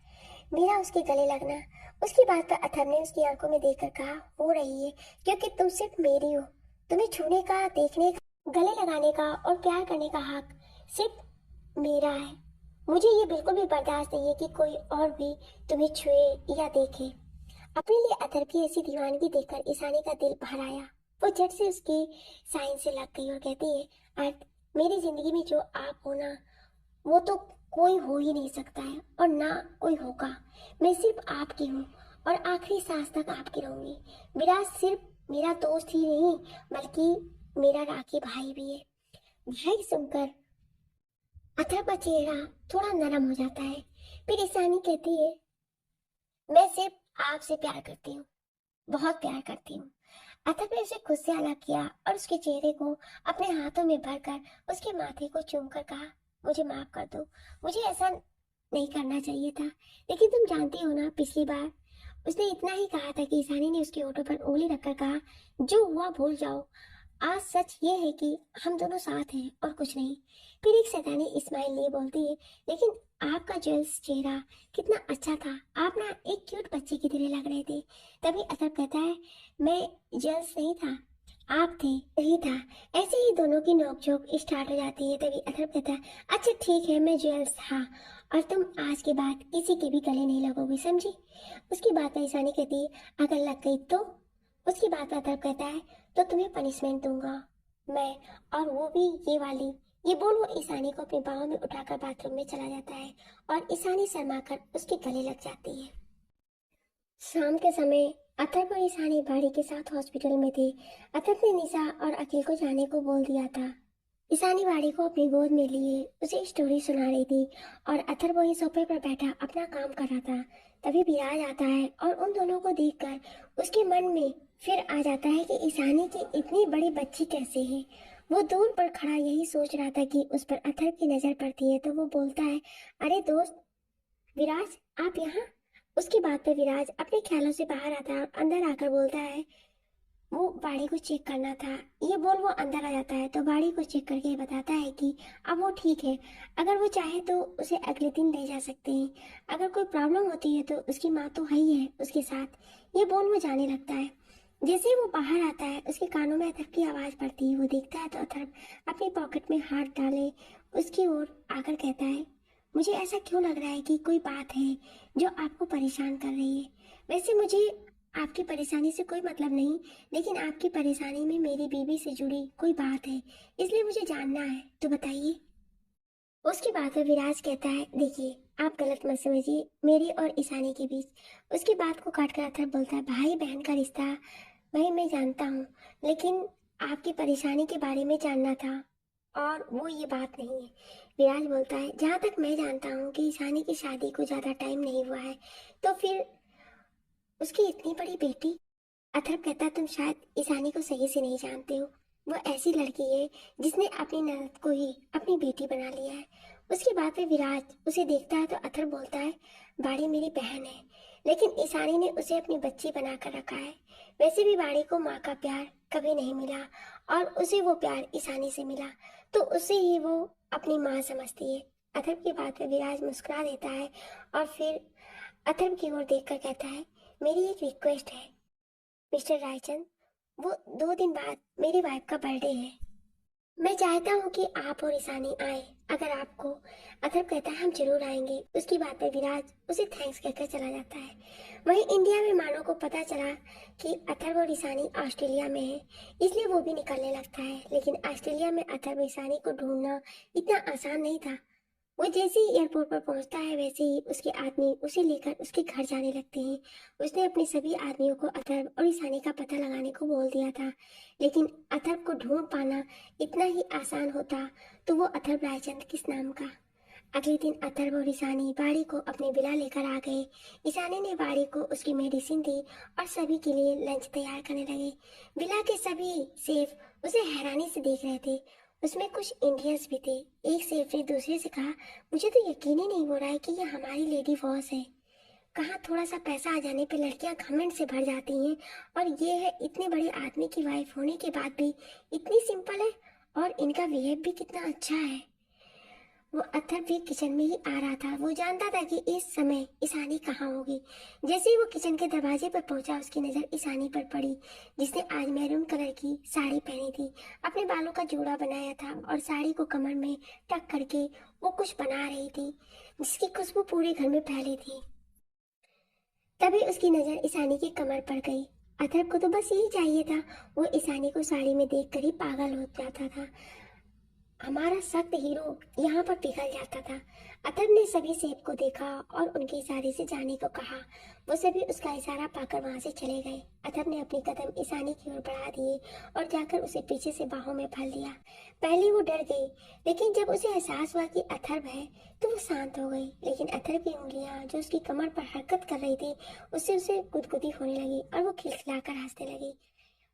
मेरा उसके गले लगना। उसकी बात पर अथर्व ने उसकी आंखों में देखकर कहा, हो रही है, क्योंकि तुम सिर्फ मेरी हो। तुम्हें छूने का, देखने का, गले लगाने का और प्यार करने का हक सिर्फ मेरा है। मुझे ये बिल्कुल भी बर्दाश्त नहीं है कि कोई और भी तुम्हें छुए या देखे। अपने लिए अथर्व की ऐसी दीवानगी देखकर ईशानी का दिल भर आया। वो झट से उसकी साइन से लग गई और कहती है, अर्थ, मेरी जिंदगी में जो आप हो ना, वो तो कोई हो ही नहीं सकता है और ना कोई होगा। मैं सिर्फ आपकी हूँ और आखिरी सांस तक आपकी रहूंगी। विराज सिर्फ मेरा दोस्त ही नहीं, बल्कि मेरा राखी भाई भी है। भाई सुनकर अथर्व का चेहरा थोड़ा नरम हो जाता है। फिर ईशानी कहती है, मैं सिर्फ आपसे प्यार करती हूँ, बहुत प्यार करती हूँ। अथर्व ने उसे खुद से अलग किया और उसके चेहरे को अपने हाथों में भरकर उसके माथे को चूमकर कहा, मुझे माफ कर दो, मुझे ऐसा नहीं करना चाहिए था। लेकिन तुम जानती हो ना, पिछली बार उसने इतना ही कहा था कि ईशानी ने उसके होठों पर उंगली रखकर कहा, जो हुआ भूल जाओ, आज सच ये है कि हम दोनों साथ हैं और कुछ नहीं। फिर एक शैतानी इस्माइल लिए बोलती है, लेकिन आपका जेल्स चेहरा कितना अच्छा था, आप ना एक क्यूट बच्चे की तरह लग रहे थे। तभी अथर्व कहता है, मैं जेल्स नहीं था, आप थे, नहीं था। ऐसे ही दोनों की नोकझोंक स्टार्ट हो जाती है। तभी अथर्व कहता है, अच्छा ठीक है, मैं जेल्स था और तुम आज के बाद किसी के भी गले नहीं लगोगे, समझी? उसकी बात पर ईशानी कहती है, अगर लग गई तो? उसकी बात पर अथर्व कहता है, तो तुम्हें पनिशमेंट दूंगा मैं, और वो भी ये वाली। ये बोल वो ईशानी को अपनी बाहों में उठाकर बाथरूम में चला जाता है और ईशानी शर्माकर उसके गले लग जाती है। शाम के समय अथर्व और ईशानी बाड़ी के साथ हॉस्पिटल में थे। अथर्व ने निशा और अखिल को जाने को बोल दिया था। ईशानी बाड़ी को अपनी गोद में लिए उसे स्टोरी सुना रही थी और अथर्व वही सोफे पर बैठा अपना काम कर रहा था। तभी विराज आता है और उन दोनों को देखकर उसके मन में फिर आ जाता है कि ईशानी की इतनी बड़ी बच्ची कैसे है। वो दूर पर खड़ा यही सोच रहा था कि उस पर अथर्व की नजर पड़ती है, तो वो बोलता है, अरे दोस्त विराज, आप यहाँ? उसकी बात पे विराज अपने ख्यालों से बाहर आता है और अंदर आकर बोलता है, वो बाड़ी को चेक करना था। ये बोल वो अंदर आ जाता है, तो बाड़ी को चेक करके बताता है कि अब वो ठीक है, अगर वो चाहे तो उसे अगले दिन ले जा सकते हैं। अगर कोई प्रॉब्लम होती है तो उसकी माँ तो है ही है उसके साथ। ये बोल वो जाने लगता है। जैसे ही वो बाहर आता है, उसके कानों में अथर्व की आवाज पड़ती है। वो देखता है तो अथर्व अपनी पॉकेट में हाथ डाले उसकी ओर आकर कहता है, मुझे ऐसा क्यों लग रहा है कि कोई बात है जो आपको परेशान कर रही है। वैसे मुझे आपकी परेशानी से कोई मतलब नहीं, लेकिन आपकी परेशानी में मेरी बीवी से जुड़ी कोई बात है, इसलिए मुझे जानना है, तो बताइए। उसकी बात में विराज कहता है, देखिए आप गलत मत समझिए, मेरी और ईशानी के बीच। उसकी बात को काट कर अथर्व बोलता है, भाई बहन का रिश्ता वही मैं जानता हूँ, लेकिन आपकी परेशानी के बारे में जानना था और वो ये बात नहीं है। विराज बोलता है, जहाँ तक मैं जानता हूँ कि ईशानी की शादी को ज़्यादा टाइम नहीं हुआ है, तो फिर उसकी इतनी बड़ी बेटी। अथर्व कहता, तुम शायद ईशानी को सही से नहीं जानते हो। वो ऐसी लड़की है जिसने अपनी ननद को ही अपनी बेटी बना लिया है। उसकी बात पे विराज उसे देखता है तो अथर्व बोलता है, बाड़ी मेरी बहन है, लेकिन ईशानी ने उसे अपनी बच्ची बनाकर रखा है। वैसे भी बाड़ी को माँ का प्यार कभी नहीं मिला और उसे वो प्यार ईशानी से मिला, तो उसे ही वो अपनी माँ समझती है। अथर्व की बात पे विराज मुस्कुरा देता है और फिर अथर्व की ओर देखकर कहता है, मेरी एक रिक्वेस्ट है मिस्टर रायचंद, वो 2 दिन बाद मेरी वाइफ का बर्थडे है। मैं चाहता हूँ कि आप और ईशानी आए। अगर आपको अथर्व कहता है हम जरूर आएंगे। उसकी बात पे विराज उसे थैंक्स कहकर चला जाता है। वहीं इंडिया में मानो को पता चला कि अथर्व और ईशानी ऑस्ट्रेलिया में है, इसलिए वो भी निकलने लगता है। लेकिन ऑस्ट्रेलिया में अथर्व ईशानी को ढूंढना इतना आसान नहीं था। वो जैसे ही एयरपोर्ट पर पहुंचता है वैसे ही उसके आदमी उसे लेकर उसके घर जाने लगते हैं। उसने अपने सभी आदमियों को अथर्व और ईशानी का पता लगाने को बोल दिया था, लेकिन अथर्व को ढूंढ पाना इतना ही आसान होता तो वो अथर्व रायचंद किस नाम का। अगले दिन अथर्व और ईशानी बाड़ी को अपने विला लेकर आ गए। ईशानी ने बाड़ी को उसकी मेडिसिन दी और सभी के लिए लंच तैयार करने लगे। विला के सभी सेफ उसे हैरानी से देख रहे थे। उसमें कुछ इंडियंस भी थे। एक सेफ ने दूसरे से कहा, मुझे तो यकीन ही नहीं हो रहा है कि ये हमारी लेडी बॉस है। कहाँ थोड़ा सा पैसा आ जाने पे लड़कियां घमंड से भर जाती हैं, और ये है इतने बड़े आदमी की वाइफ होने के बाद भी इतनी सिंपल है, और इनका बिहेव भी कितना अच्छा है। वो अथर्व भी किचन में ही आ रहा था। वो जानता था कि इस समय ईशानी कहाँ होगी। जैसे ही वो किचन के दरवाजे पर पहुंचा उसकी नजर ईशानी पर पड़ी, जिसने आज मैरून कलर की साड़ी पहनी थी। अपने बालों का जोड़ा बनाया था और साड़ी को कमर में टक करके वो कुछ बना रही थी, जिसकी खुशबू पूरे घर में फैली थी। तभी उसकी नजर ईशानी की कमर पर गई। अथर्व को तो बस यही चाहिए था, वो ईशानी को साड़ी में देखकर ही पागल हो जाता था। हमारा सख्त हीरो यहाँ पर पिघल जाता था। अतर्व ने सभी सेब को देखा और उनके इशारे से जाने को कहा। वो सभी उसका इशारा पाकर वहां से चले गए। अतर्व ने अपने कदम ईशानी की ओर बढ़ा दिए और जाकर उसे पीछे से बाहों में भर लिया। पहले वो डर गई, लेकिन जब उसे एहसास हुआ कि अथर्व है तो वो शांत हो गई। लेकिन अथर्व की उंगलियां जो उसकी कमर पर हरकत कर रही थी, उससे उसे गुदगुदी होने लगी और वो खिलखिलाकर हंसने लगी।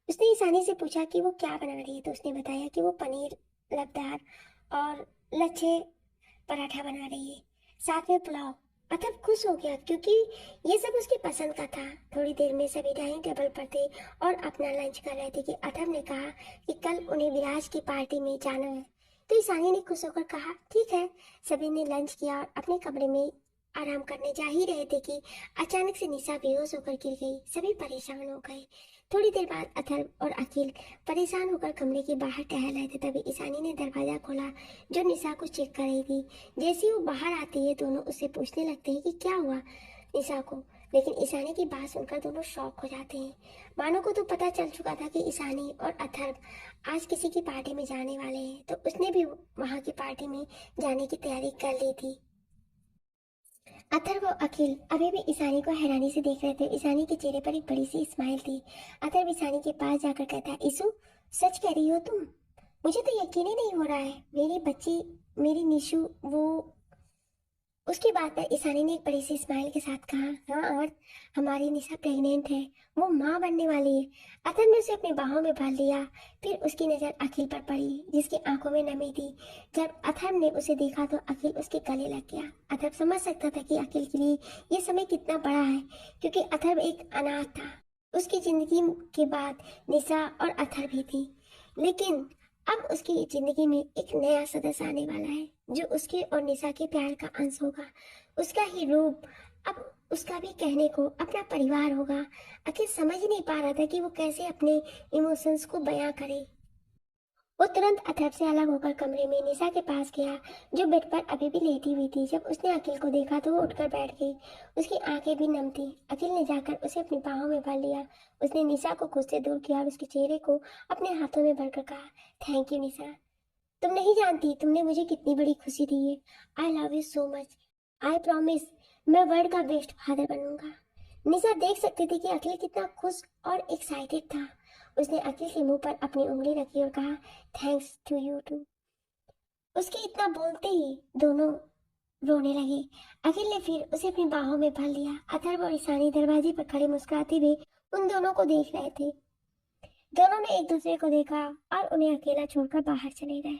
उसने ईशानी से पूछा कि वो क्या बना रही है, तो उसने बताया कि वो पनीर लबदार और लच्छे पराठा बना रही है, साथ में पुलाव। अतः खुश हो गया क्योंकि ये सब उसकी पसंद का था। थोड़ी देर में सभी डाइनिंग टेबल पर थे और अपना लंच कर रहे थे कि अथर्व ने कहा कि कल उन्हें विराज की पार्टी में जाना है। तो ईशानी ने खुश होकर कहा ठीक है। सभी ने लंच किया और अपने कमरे में आराम करने जा ही रहे थे कि अचानक से निशा बेहोश होकर गिर गई। सभी परेशान हो गए। थोड़ी देर बाद अथर्व और अखिल परेशान होकर कमरे के बाहर टहल रहे थे। तभी ईशानी ने दरवाजा खोला जो निशा को चेक कर रही थी। जैसे ही वो बाहर आती है दोनों उससे पूछने लगते हैं कि क्या हुआ निशा को, लेकिन ईशानी की बात सुनकर दोनों शॉक हो जाते हैं। मानो को तो पता चल चुका था कि ईशानी और अथर्व आज किसी की पार्टी में जाने वाले हैं, तो उसने भी वहां की पार्टी में जाने की तैयारी कर ली थी। अथर्व और अखिल अभी भी ईशानी को हैरानी से देख रहे थे। ईशानी के चेहरे पर एक बड़ी सी स्माइल थी। अथर्व ईशानी के पास जाकर कहता है, ईशु सच कह रही हो तुम? मुझे तो यकीन ही नहीं हो रहा है। मेरी बच्ची, मेरी निशु, वो। उसकी बात पर ईशानी ने एक बड़ी सी स्माइल के साथ कहा, हाँ, और हमारी निशा प्रेग्नेंट है, वो माँ बनने वाली है। अथर्व ने उसे अपनी बाहों में भर लिया। फिर उसकी नजर अखिल पर पड़ी जिसकी आंखों में नमी थी। जब अथर्व ने उसे देखा तो अखिल उसके गले लग गया। अथर्व समझ सकता था कि अखिल के लिए ये समय कितना बड़ा है, क्योंकि अथर्व एक अनाथ था। उसकी जिंदगी के बाद निशा और अथर्व भी थी, लेकिन अब उसकी जिंदगी में एक नया सदस्य आने वाला है जो उसके और निशा के प्यार का अंश होगा। उसका ही रूप अब उसका भी कहने को अपना परिवार होगा। अखिल समझ ही नहीं पा रहा था कि वो कैसे अपने इमोशंस को बयां करे। वो तुरंत अथर्व से अलग होकर कमरे में निशा के पास गया जो बेड पर अभी भी लेटी हुई थी। जब उसने अखिल को देखा तो वो उठकर बैठ गई। उसकी आंखें भी नम थी। अखिल ने जाकर उसे अपनी बाहों में भर लिया। उसने निशा को खुद से दूर किया और उसके चेहरे को अपने हाथों में भरकर कहा, थैंक यू निशा, तुम नहीं जानती तुमने मुझे कितनी बड़ी खुशी दी है। I love you so much. I promise मैं वर्ल्ड का बेस्ट फादर बनूंगा। निशा देख सकती थी कि अखिल कितना खुश और एक्साइटेड था। उसने अखिल के मुंह पर अपनी उंगली रखी और कहा, थैंक्स टू यू टू। उसके इतना बोलते ही दोनों रोने लगे। अखिल ने फिर उसे अपनी बाहों में भर लिया। अथर्व और ईशानी दरवाजे पर खड़े मुस्कुराते हुए उन दोनों को देख रहे थे। दोनों ने एक दूसरे को देखा और उन्हें अकेला छोड़कर बाहर चले गए।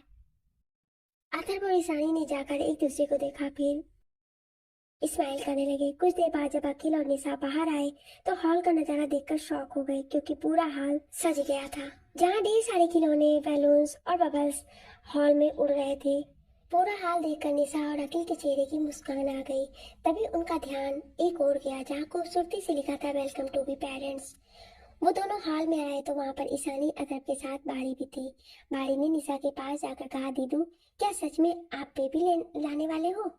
अथर्व और ईशानी ने जाकर एक दूसरे को देखा। फिर स्माइल करने लगे। कुछ देर बाद जब अखिल और निशा बाहर आए तो हॉल का नजारा देखकर शॉक हो गए, क्योंकि पूरा हॉल सज गया था। जहाँ ढेर सारे खिलौने, बैलून्स और बबल्स हॉल में उड़ रहे थे। पूरा हाल देखकर निशा और अखिल के चेहरे की मुस्कान आ गई। तभी उनका ध्यान एक और गया, जहाँ खूबसूरती से लिखा था वेलकम टू बी पेरेंट्स। वो दोनों हॉल में आए तो वहाँ पर ईशानी अदब के साथ बाड़ी भी थी। बाड़ी ने निशा के पास जाकर कहा, दीदू क्या सच में आप बेबी लाने वाले हो?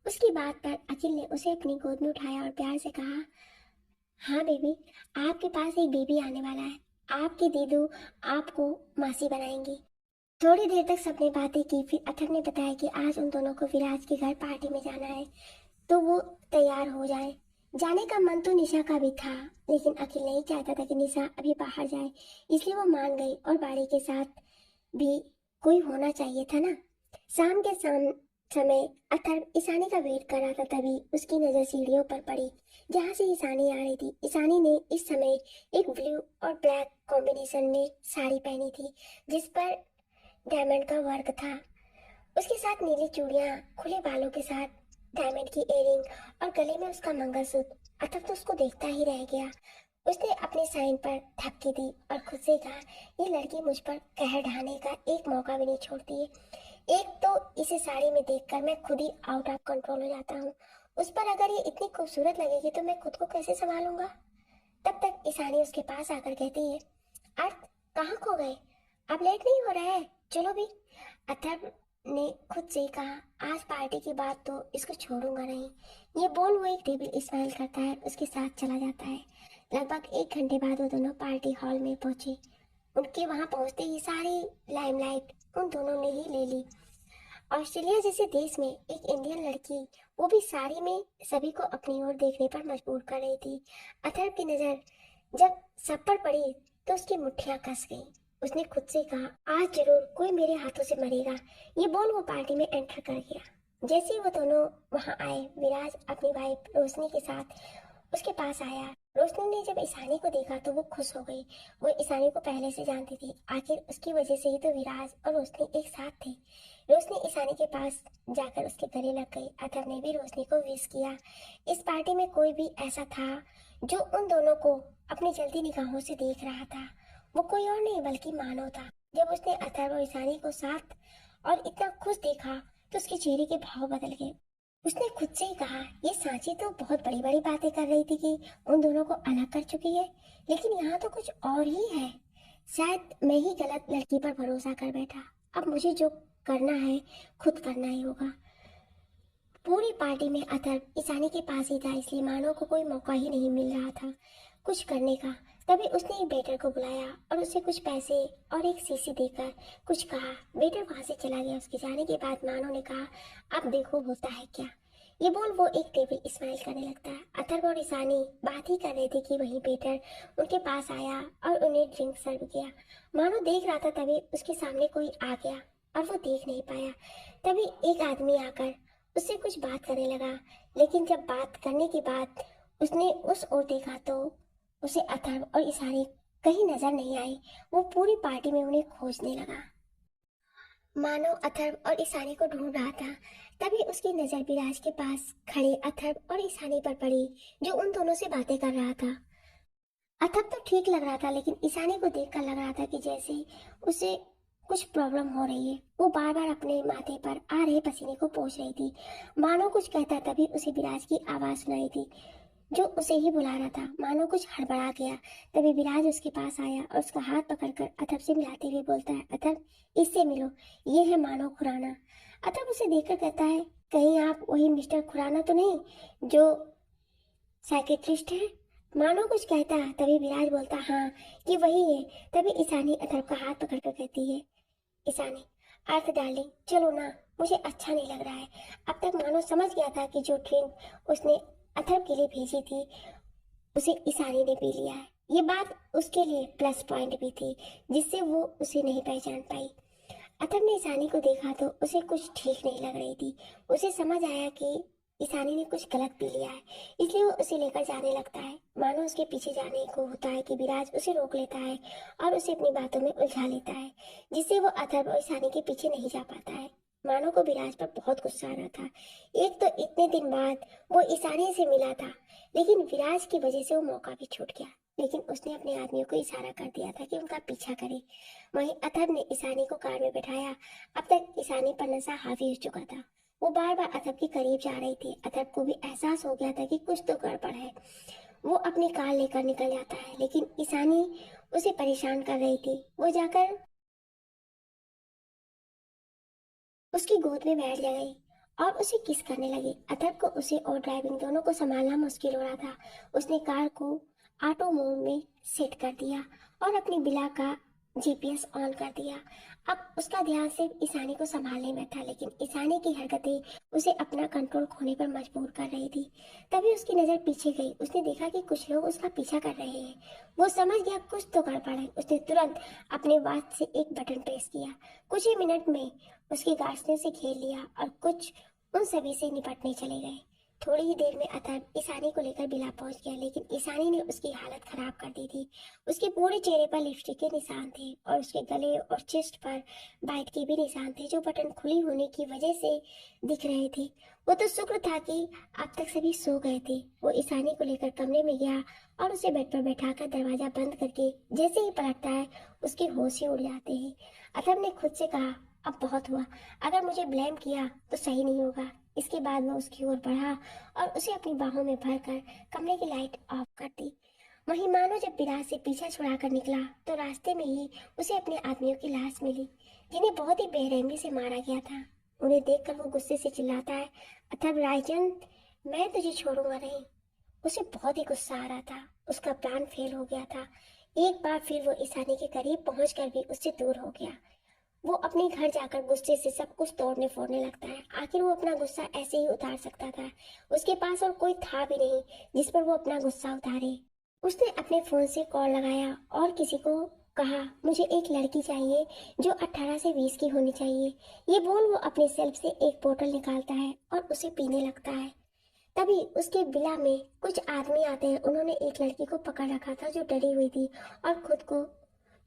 उसकी बात पर अखिल ने उसे अपनी गोद में उठाया और प्यार से कहा, हाँ बेबी, आपके पास एक बेबी आने वाला है। आपकी दीदू आपको मासी बनाएंगी। थोड़ी देर तक सबने बातें की, फिर अथक ने बताया कि आज उन दोनों को विराज के घर पार्टी में जाना है, तो वो तैयार हो जाए। जाने का मन तो निशा का भी था, लेकिन अखिल नहीं चाहता था कि निशा अभी बाहर जाए, इसलिए वो मान गई। और बाड़ी के साथ भी कोई होना चाहिए था ना। शाम के समय अथर्व ईशानी का वेट कर रहा था, तभी उसकी नजर सीढ़ियों पर पड़ी जहाँ से ईशानी आ रही थी। ईशानी ने इस समय एक ब्लू और ब्लैक कॉम्बिनेशन में साड़ी पहनी थी, जिस पर डायमंड का वर्क था। उसके साथ नीली चूड़ियां, खुले बालों के साथ डायमंड की इयररिंग और गले में उसका मंगलसूत्र। अथक तो उसको देखता ही रह गया। उसने अपने साइन पर धक्की दी और खुद से कहा, ये लड़की मुझ पर कहर ढाने का एक मौका भी नहीं छोड़ती है। एक तो इसे साड़ी में देखकर मैं खुद ही आउट ऑफ कंट्रोल हो जाता हूँ। उस पर अगर ये इतनी खूबसूरत लगेगी तो मैं खुद को कैसे संभालूंगा? तब तक ईशानी उसके पास आकर कहती है, अर्थ कहाँ खो गए? अब लेट नहीं हो रहा है, चलो भी। अथर्व ने खुद से कहा, आज पार्टी की बात तो इसको छोड़ूंगा नहीं। ये बोल वो एक टेबल स्माइल करता है, उसके साथ चला जाता है। लगभग 1 घंटे बाद वो दोनों पार्टी हॉल में पहुंचे। उनके वहां पहुंचते ही सारी लाइमलाइट उन दोनों ने ही ले ली। ऑस्ट्रेलिया जैसे देश में एक इंडियन लड़की, वो भी साड़ी में, सभी को अपनी ओर देखने पर मजबूर कर रही थी। अथर्व की नजर जब सब पर पड़ी तो उसकी मुट्ठियां कस गईं। उसने खुद से कहा, आज जरूर कोई मेरे हाथों से मरेगा। ये बोल वो पार्टी में एंटर कर गया। जैसे ही वो दोनों वहां आए, विराज अपनी वाइफ रोशनी के साथ उसके पास आया। रोशनी ने जब ईशानी को देखा तो वो खुश हो गई। वो ईशानी को पहले से जानती थी, आखिर उसकी वजह से ही तो विराज और रोशनी एक साथ थे। रोशनी ईशानी के पास जाकर उसके गले लग गई। अथर्व ने भी रोशनी को विश किया। इस पार्टी में कोई भी ऐसा था जो उन दोनों को अपनी जल्दी निगाहों से देख रहा था। वो कोई और नहीं बल्कि मानव था। जब उसने अथर्व और ईशानी को साथ और इतना खुश देखा तो उसके चेहरे के भाव बदल गए। उसने खुद से ही कहा, ये सांची तो बहुत बड़ी बड़ी बातें कर रही थी कि उन दोनों को अलग कर चुकी है, लेकिन यहाँ तो कुछ और ही है। शायद मैं ही गलत लड़की पर भरोसा कर बैठा। अब मुझे जो करना है खुद करना ही होगा। पूरी पार्टी में अथर्व ईशानी के पास ही था, इसलिए मानव को कोई मौका ही नहीं मिल रहा था कुछ करने का। तभी उसने एक वेटर को बुलाया और उसे कुछ पैसे और एक शीशी देकर कुछ कहा। वेटर वहां से चला गया। उसके जाने के बाद मानव ने कहा, अब देखो होता है क्या। ये बोल वो एक टेबल स्माइल करने लगता है। अथर्व और ईशानी बात ही कर रहे थे कि वही वेटर उनके पास आया और उन्हें ड्रिंक सर्व किया। मानव देख रहा था, तभी उसके सामने कोई आ गया और वो देख नहीं पाया। तभी एक आदमी आकर उससे कुछ बात करने लगा, लेकिन जब बात करने के बाद उसने उस ओर देखा तो उसे अथर्व और ईशानी कहीं नजर नहीं आई। वो पूरी पार्टी में उन्हें खोजने लगा, मानो अथर्व और ईशानी को ढूंढ रहा था। तभी उसकी नजर विराज के पास खड़े अथर्व और ईशानी पर पड़ी, जो उन दोनों से बातें कर रहा था। अथर्व तो ठीक लग रहा था, लेकिन ईशानी को देखकर लग रहा था कि जैसे उसे कुछ प्रॉब्लम हो रही है। वो बार बार अपने माथे पर आ रहे पसीने को पोंछ रही थी, मानो कुछ कहता। तभी उसे विराज की आवाज सुनाई थी, जो उसे ही बुला रहा था। मानो कुछ हड़बड़ा गया। तभी विराज उसके पास आया और उसका हाथ पकड़कर अथर्व से मिलाते हुए बोलता है, अथर्व इससे मिलो, ये है मानव खुराना। अथर्व उसे देखकर कहता है, कहीं आप वही मिस्टर खुराना तो नहीं जो साइकेट्रिस्ट है? मानो कुछ कहता। तभी विराज बोलता, हाँ ये वही है। तभी ईशानी अथर्व का हाथ पकड़कर कहती है, ईशानी अर्थ डार्लिंग चलो ना, मुझे अच्छा नहीं लग रहा है। अब तक मानो समझ गया था कि जो ड्रिंक उसने अथर्व के लिए भेजी थी उसे ईशानी ने पी लिया है। ये बात उसके लिए प्लस पॉइंट भी थी, जिससे वो उसे नहीं पहचान पाई। अथर्व ने ईशानी को देखा तो उसे कुछ ठीक नहीं लग रही थी। उसे समझ आया कि ईशानी ने कुछ गलत पी लिया है, इसलिए वो उसे लेकर जाने लगता है। मानो उसके पीछे जाने को होता है कि विराज उसे रोक लेता है और उसे अपनी बातों में उलझा लेता है, जिससे वो अथर्व और ईशानी के पीछे नहीं जा पाता है। मानो को विराज पर बहुत गुस्सा आ रहा था। एक तो इतने दिन बाद वो ईशानी से मिला था, लेकिन विराज की वजह से वो मौका भी छूट गया। लेकिन उसने अपने आदमियों को इशारा कर दिया था कि उनका पीछा करे। वहीं अथर्व ने ईशानी को कार में बैठाया। अब तक ईशानी पर नशा हावी हो चुका था। वो बार बार अथर्व के करीब जा रही थी। अथर्व को भी एहसास हो गया था कि कुछ तो गड़बड़ है। वो अपनी कार लेकर निकल जाता है, लेकिन ईशानी उसे परेशान कर रही थी। वो जाकर उसकी गोद में बैठ गई और उसे किस करने लगी। अथर्व को उसे और ड्राइविंग दोनों को संभालना मुश्किल हो रहा था। उसने कार को ऑटो मोड में सेट कर दिया और अपनी बिला का जीपीएस ऑन कर दिया। अब उसका ध्यान सिर्फ ईशानी को संभालने में था, लेकिन ईशानी की हरकतें उसे अपना कंट्रोल खोने पर मजबूर कर रही थी। तभी उसकी नजर पीछे गई। उसने देखा कि कुछ लोग उसका पीछा कर रहे हैं। वो समझ गया कुछ तो गड़बड़ है। उसने तुरंत अपने वॉच से एक बटन प्रेस किया। कुछ ही मिनट में उसकी गार्ड्स ने उसे घेर लिया और कुछ उन सभी से निपटने चले गए। थोड़ी ही देर में अथर्व ईशानी को लेकर बिला पहुंच गया, लेकिन ईशानी ने उसकी हालत खराब कर दी थी। उसके पूरे चेहरे पर लिपस्टिक के निशान थे और उसके गले और चेस्ट पर बाइट के भी निशान थे, जो बटन खुली होने की वजह से दिख रहे थे। वो तो शुक्र था कि अब तक सभी सो गए थे। वो ईशानी को लेकर कमरे में गया और उसे बेड पर बैठाकर दरवाजा बंद करके जैसे ही पलटता है, उसके होश ही उड़ जाते हैं। अथर्व ने खुद से कहा, अब बहुत हुआ। अगर मुझे ब्लेम किया तो सही नहीं होगा। इसके बाद वह उसकी ओर बढ़ा और उसे अपनी बाहों में भरकर कमरे की लाइट ऑफ कर दी। वहीं मानो जब विराज से पीछा छुड़ाकर निकला तो रास्ते में ही उसे अपने आदमियों की लाश मिली, जिन्हें बहुत ही बेरहमी से मारा गया था। उन्हें देखकर वो गुस्से से चिल्लाता है, अथर्व रायचंद, मैं तुझे छोड़ूंगा नहीं। उसे बहुत ही गुस्सा आ रहा था। उसका प्लान फेल हो गया था। एक बार फिर वो ईशानी के करीब पहुंचकर भी उससे दूर हो गया। वो अपने घर जाकर गुस्से से सब कुछ तोड़ने फोड़ने लगता है। आखिर वो अपना गुस्सा ऐसे ही उतार सकता था। उसके पास और कोई था भी नहीं जिस पर वो अपना गुस्सा उतारे। उसने अपने फोन से कॉल लगाया और किसी को कहा, मुझे एक लड़की चाहिए जो 18 से 20 की होनी चाहिए। ये बोल वो अपने सेल्फ से एक बोतल निकालता है और उसे पीने लगता है। तभी उसके विला में कुछ आदमी आते हैं। उन्होंने एक लड़की को पकड़ रखा था जो डरी हुई थी और खुद को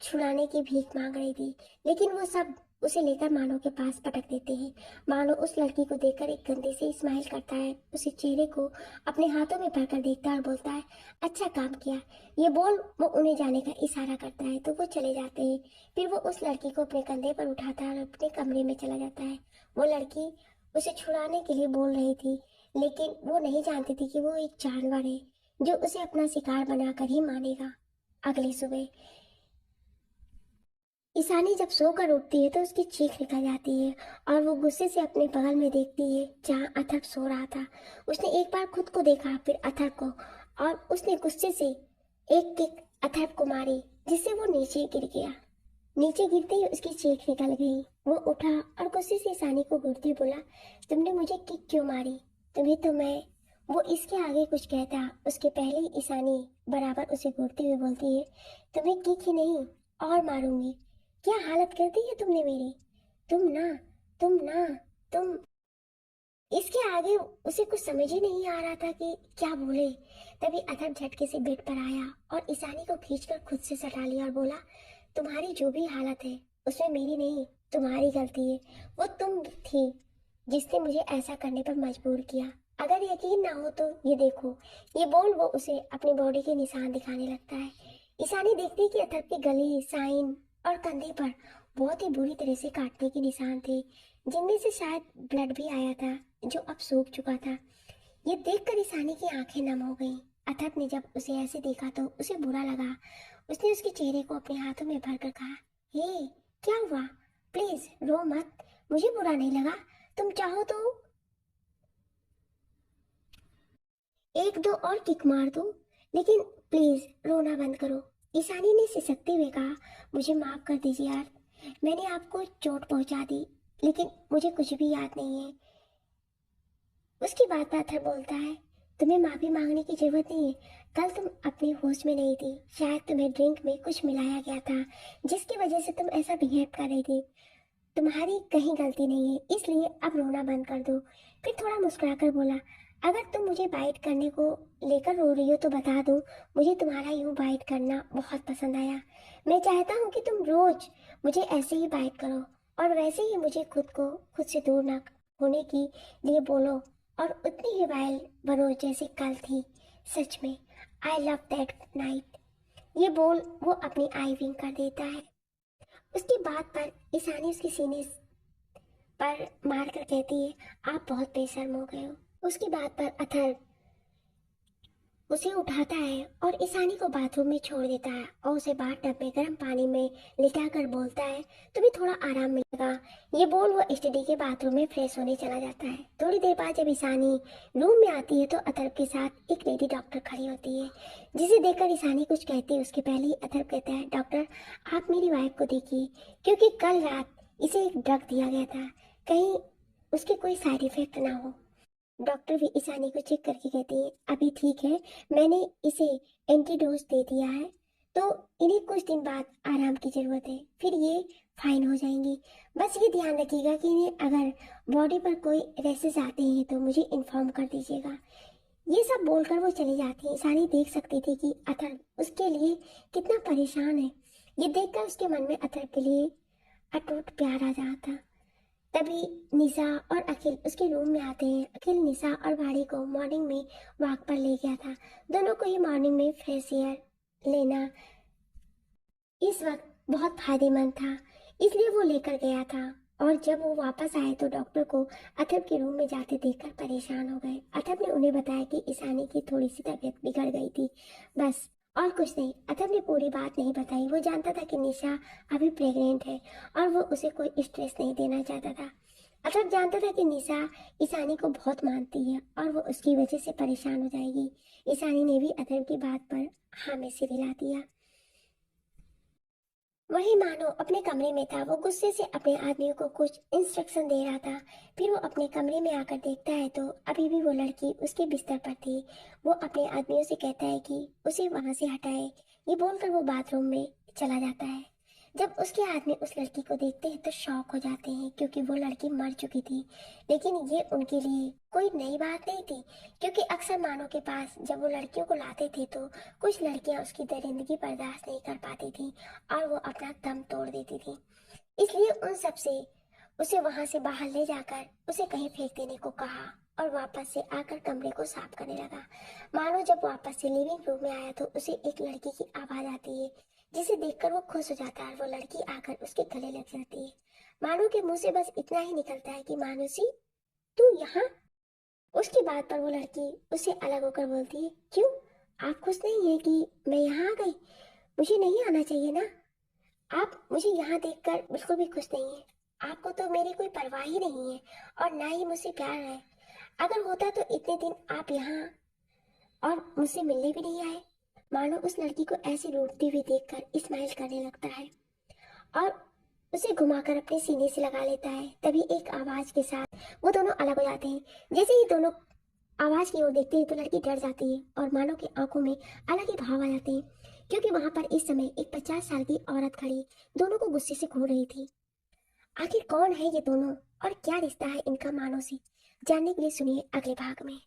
छुड़ाने की भीख मांग रही थी, लेकिन वो सब उसे लेकर मानो के पास पटक देते हैं। मानो उस लड़की को देखकर एक गंदे से स्माइल करता है, उसे चेहरे को अपने हाथों में भरकर देखता है और बोलता है, अच्छा काम किया। ये बोल वो उन्हें जाने का इशारा करता है तो वो चले जाते हैं। फिर वो उस लड़की को अपने कंधे पर उठाता है और अपने कमरे में चला जाता है। वो लड़की उसे छुड़ाने के लिए बोल रही थी, लेकिन वो नहीं जानती थी कि वो एक जानवर है जो उसे अपना शिकार बनाकर ही मानेगा। अगली सुबह ईशानी जब सोकर उठती है तो उसकी चीख निकल जाती है और वो गुस्से से अपने बगल में देखती है जहाँ अथर्व सो रहा था। उसने एक बार खुद को देखा, फिर अथर्व को, और उसने गुस्से से एक किक अथर्व को मारी, जिससे वो नीचे गिर गया। नीचे गिरते ही उसकी चीख निकल गई। वो उठा और गुस्से से ईशानी को घूरते बोला, तुमने मुझे किक क्यों मारी? तुम्हें तो मैं। वो इसके आगे कुछ कहता, उसके पहले ही ईशानी बराबर उसे घूरते हुए बोलती है, तुम्हें किक ही नहीं और मारूंगी। क्या हालत कर दी है तुमने मेरी? तुम ना, तुम ना, तुम। इसके आगे उसे कुछ समझ ही नहीं आ रहा था कि क्या बोले। तभी अथर्व झटके से बेड पर आया और ईशानी को खींचकर खुद से सटा लिया और बोला, तुम्हारी जो भी हालत है उसमें मेरी नहीं, तुम्हारी गलती है। वो तुम थी जिसने मुझे ऐसा करने पर मजबूर किया। अगर यकीन ना हो तो ये देखो। ये बोल वो उसे अपनी बॉडी के निशान दिखाने लगता है। ईशानी देखती कि अथर्व की गले, साइन और कंधे पर बहुत ही बुरी तरह से काटने के निशान थे, जिनमें से शायद ब्लड भी आया था जो अब सूख चुका था। ये देखकर ईशानी की आंखें नम हो गईं। अथर्व ने जब उसे ऐसे देखा तो उसे बुरा लगा। उसने उसके चेहरे को अपने हाथों में भरकर कहा, हे, क्या हुआ? प्लीज रो मत, मुझे बुरा नहीं लगा। तुम चाहो तो एक दो और किक मार दो, लेकिन प्लीज रोना बंद करो। ईशानी ने सिसकते हुए कहा, मुझे माफ कर दीजिए यार, मैंने आपको चोट पहुंचा दी, लेकिन मुझे कुछ भी याद नहीं है। उसकी बात पाथर बोलता है, तुम्हें माफी मांगने की जरूरत नहीं है। कल तुम अपने होश में नहीं थी। शायद तुम्हें ड्रिंक में कुछ मिलाया गया था जिसकी वजह से तुम ऐसा बिहेव कर रही थी। तुम्हारी कहीं गलती नहीं है, इसलिए अब रोना बंद कर दो। फिर थोड़ा मुस्कुराकर बोला, अगर तुम मुझे बाइट करने को लेकर रो रही हो तो बता दो, मुझे तुम्हारा यूं बाइट करना बहुत पसंद आया। मैं चाहता हूँ कि तुम रोज मुझे ऐसे ही बाइट करो। और वैसे ही मुझे खुद को खुद से दूर न होने की लिए बोलो और उतनी ही वायल बनो जैसे कल थी। सच में आई लव दैट नाइट। ये बोल वो अपनी आई विंक कर देता है। उसकी बात पर ईशानी उसके सीने पर मार कर कहती है, आप बहुत बेशर्म हो गए हो। उसकी बात पर अथर उसे उठाता है और ईशानी को बाथरूम में छोड़ देता है और उसे बाथटब में गर्म पानी में लिटाकर बोलता है, तुम्हें थोड़ा आराम मिलेगा। ये बोल वो स्टडी के बाथरूम में फ्रेश होने चला जाता है। थोड़ी देर बाद जब ईशानी रूम में आती है तो अथर्व के साथ एक लेडी डॉक्टर खड़ी होती है, जिसे देखकर ईशानी कुछ कहती है उसके पहले ही अथर्व कहता है, डॉक्टर आप मेरी वाइफ को देखिए, क्योंकि कल रात इसे एक ड्रग दिया गया था, कहीं उसके कोई साइड इफेक्ट ना हो। डॉक्टर भी ईशानी को चेक करके कहती है, अभी ठीक है, मैंने इसे एंटीडोज दे दिया है, तो इन्हें कुछ दिन बाद आराम की जरूरत है, फिर ये फाइन हो जाएंगी। बस ये ध्यान रखिएगा कि इन्हें अगर बॉडी पर कोई रेसेस आते हैं तो मुझे इन्फॉर्म कर दीजिएगा। ये सब बोलकर वो चली जाती है। ईशानी देख सकती थी कि अथर्व उसके लिए कितना परेशान है। ये देखकर उसके मन में अथर्व के लिए अटूट प्यार आ रहा था। तभी निशा और अखिल उसके रूम में आते हैं। अखिल निशा और भाड़ी को मॉर्निंग में वॉक पर ले गया था। दोनों को ही मॉर्निंग में फ्रेश एयर लेना इस वक्त बहुत फायदेमंद था, इसलिए वो लेकर गया था। और जब वो वापस आए तो डॉक्टर को अथर्व के रूम में जाते देखकर परेशान हो गए। अथर्व ने उन्हें बताया कि ईशानी की थोड़ी सी तबीयत बिगड़ गई थी, बस और कुछ नहीं। अथर्व ने पूरी बात नहीं बताई। वो जानता था कि निशा अभी प्रेग्नेंट है और वो उसे कोई स्ट्रेस नहीं देना चाहता था। अथर्व जानता था कि निशा ईशानी को बहुत मानती है और वो उसकी वजह से परेशान हो जाएगी। ईशानी ने भी अथर्व की बात पर हाँ में सिर हिला दिया। वही मानो अपने कमरे में था। वो गुस्से से अपने आदमियों को कुछ इंस्ट्रक्शन दे रहा था। फिर वो अपने कमरे में आकर देखता है तो अभी भी वो लड़की उसके बिस्तर पर थी। वो अपने आदमियों से कहता है कि उसे वहां से हटाए। ये बोलकर वो बाथरूम में चला जाता है। जब उसके आदमी उस लड़की को देखते हैं तो शॉक हो जाते हैं, क्योंकि वो लड़की मर चुकी थी। लेकिन ये उनके लिए कोई नई बात नहीं थी, क्योंकि अक्सर मानो के पास जब वो लड़कियों को लाते थे तो कुछ लड़कियां उसकी दरिंदगी बर्दाश्त नहीं कर पाती थी और वो अपना दम तोड़ देती थी। इसलिए उन सबसे उसे वहां से बाहर ले जाकर उसे कहीं फेंक देने को कहा और वापस से आकर कमरे को साफ करने लगा। मानो जब वापस से लिविंग रूम में आया तो उसे एक लड़की की आवाज आती है, जिसे देखकर वो खुश हो जाता है। वो लड़की आकर उसके गले लग जाती है। मानो के मुंह से बस इतना ही निकलता है कि मानुसी तू यहाँ। उसकी बात पर वो लड़की उससे अलग होकर बोलती है, क्यों आप खुश नहीं है कि मैं यहाँ आ गई? मुझे नहीं आना चाहिए ना? आप मुझे यहाँ देखकर बिल्कुल भी खुश नहीं है। आपको तो मेरी कोई परवाह ही नहीं है और ना ही मुझसे प्यार है। अगर होता तो इतने दिन आप यहाँ और मुझसे मिलने भी नहीं आए। मानो उस लड़की को ऐसे रोती हुई देखकर स्माइल करने लगता है और उसे घुमाकर अपने सीने से लगा लेता है। तभी एक आवाज के साथ वो दोनों अलग हो जाते हैं। जैसे ही दोनों आवाज की ओर देखते हैं तो लड़की डर जाती है और मानो की आंखों में अलग ही भाव आ जाते हैं, क्योंकि वहां पर इस समय एक 50 साल की औरत खड़ी दोनों को गुस्से से घूर रही थी। आखिर कौन है ये दोनों और क्या रिश्ता है इनका मानो से? जानने के लिए सुनिए अगले भाग में।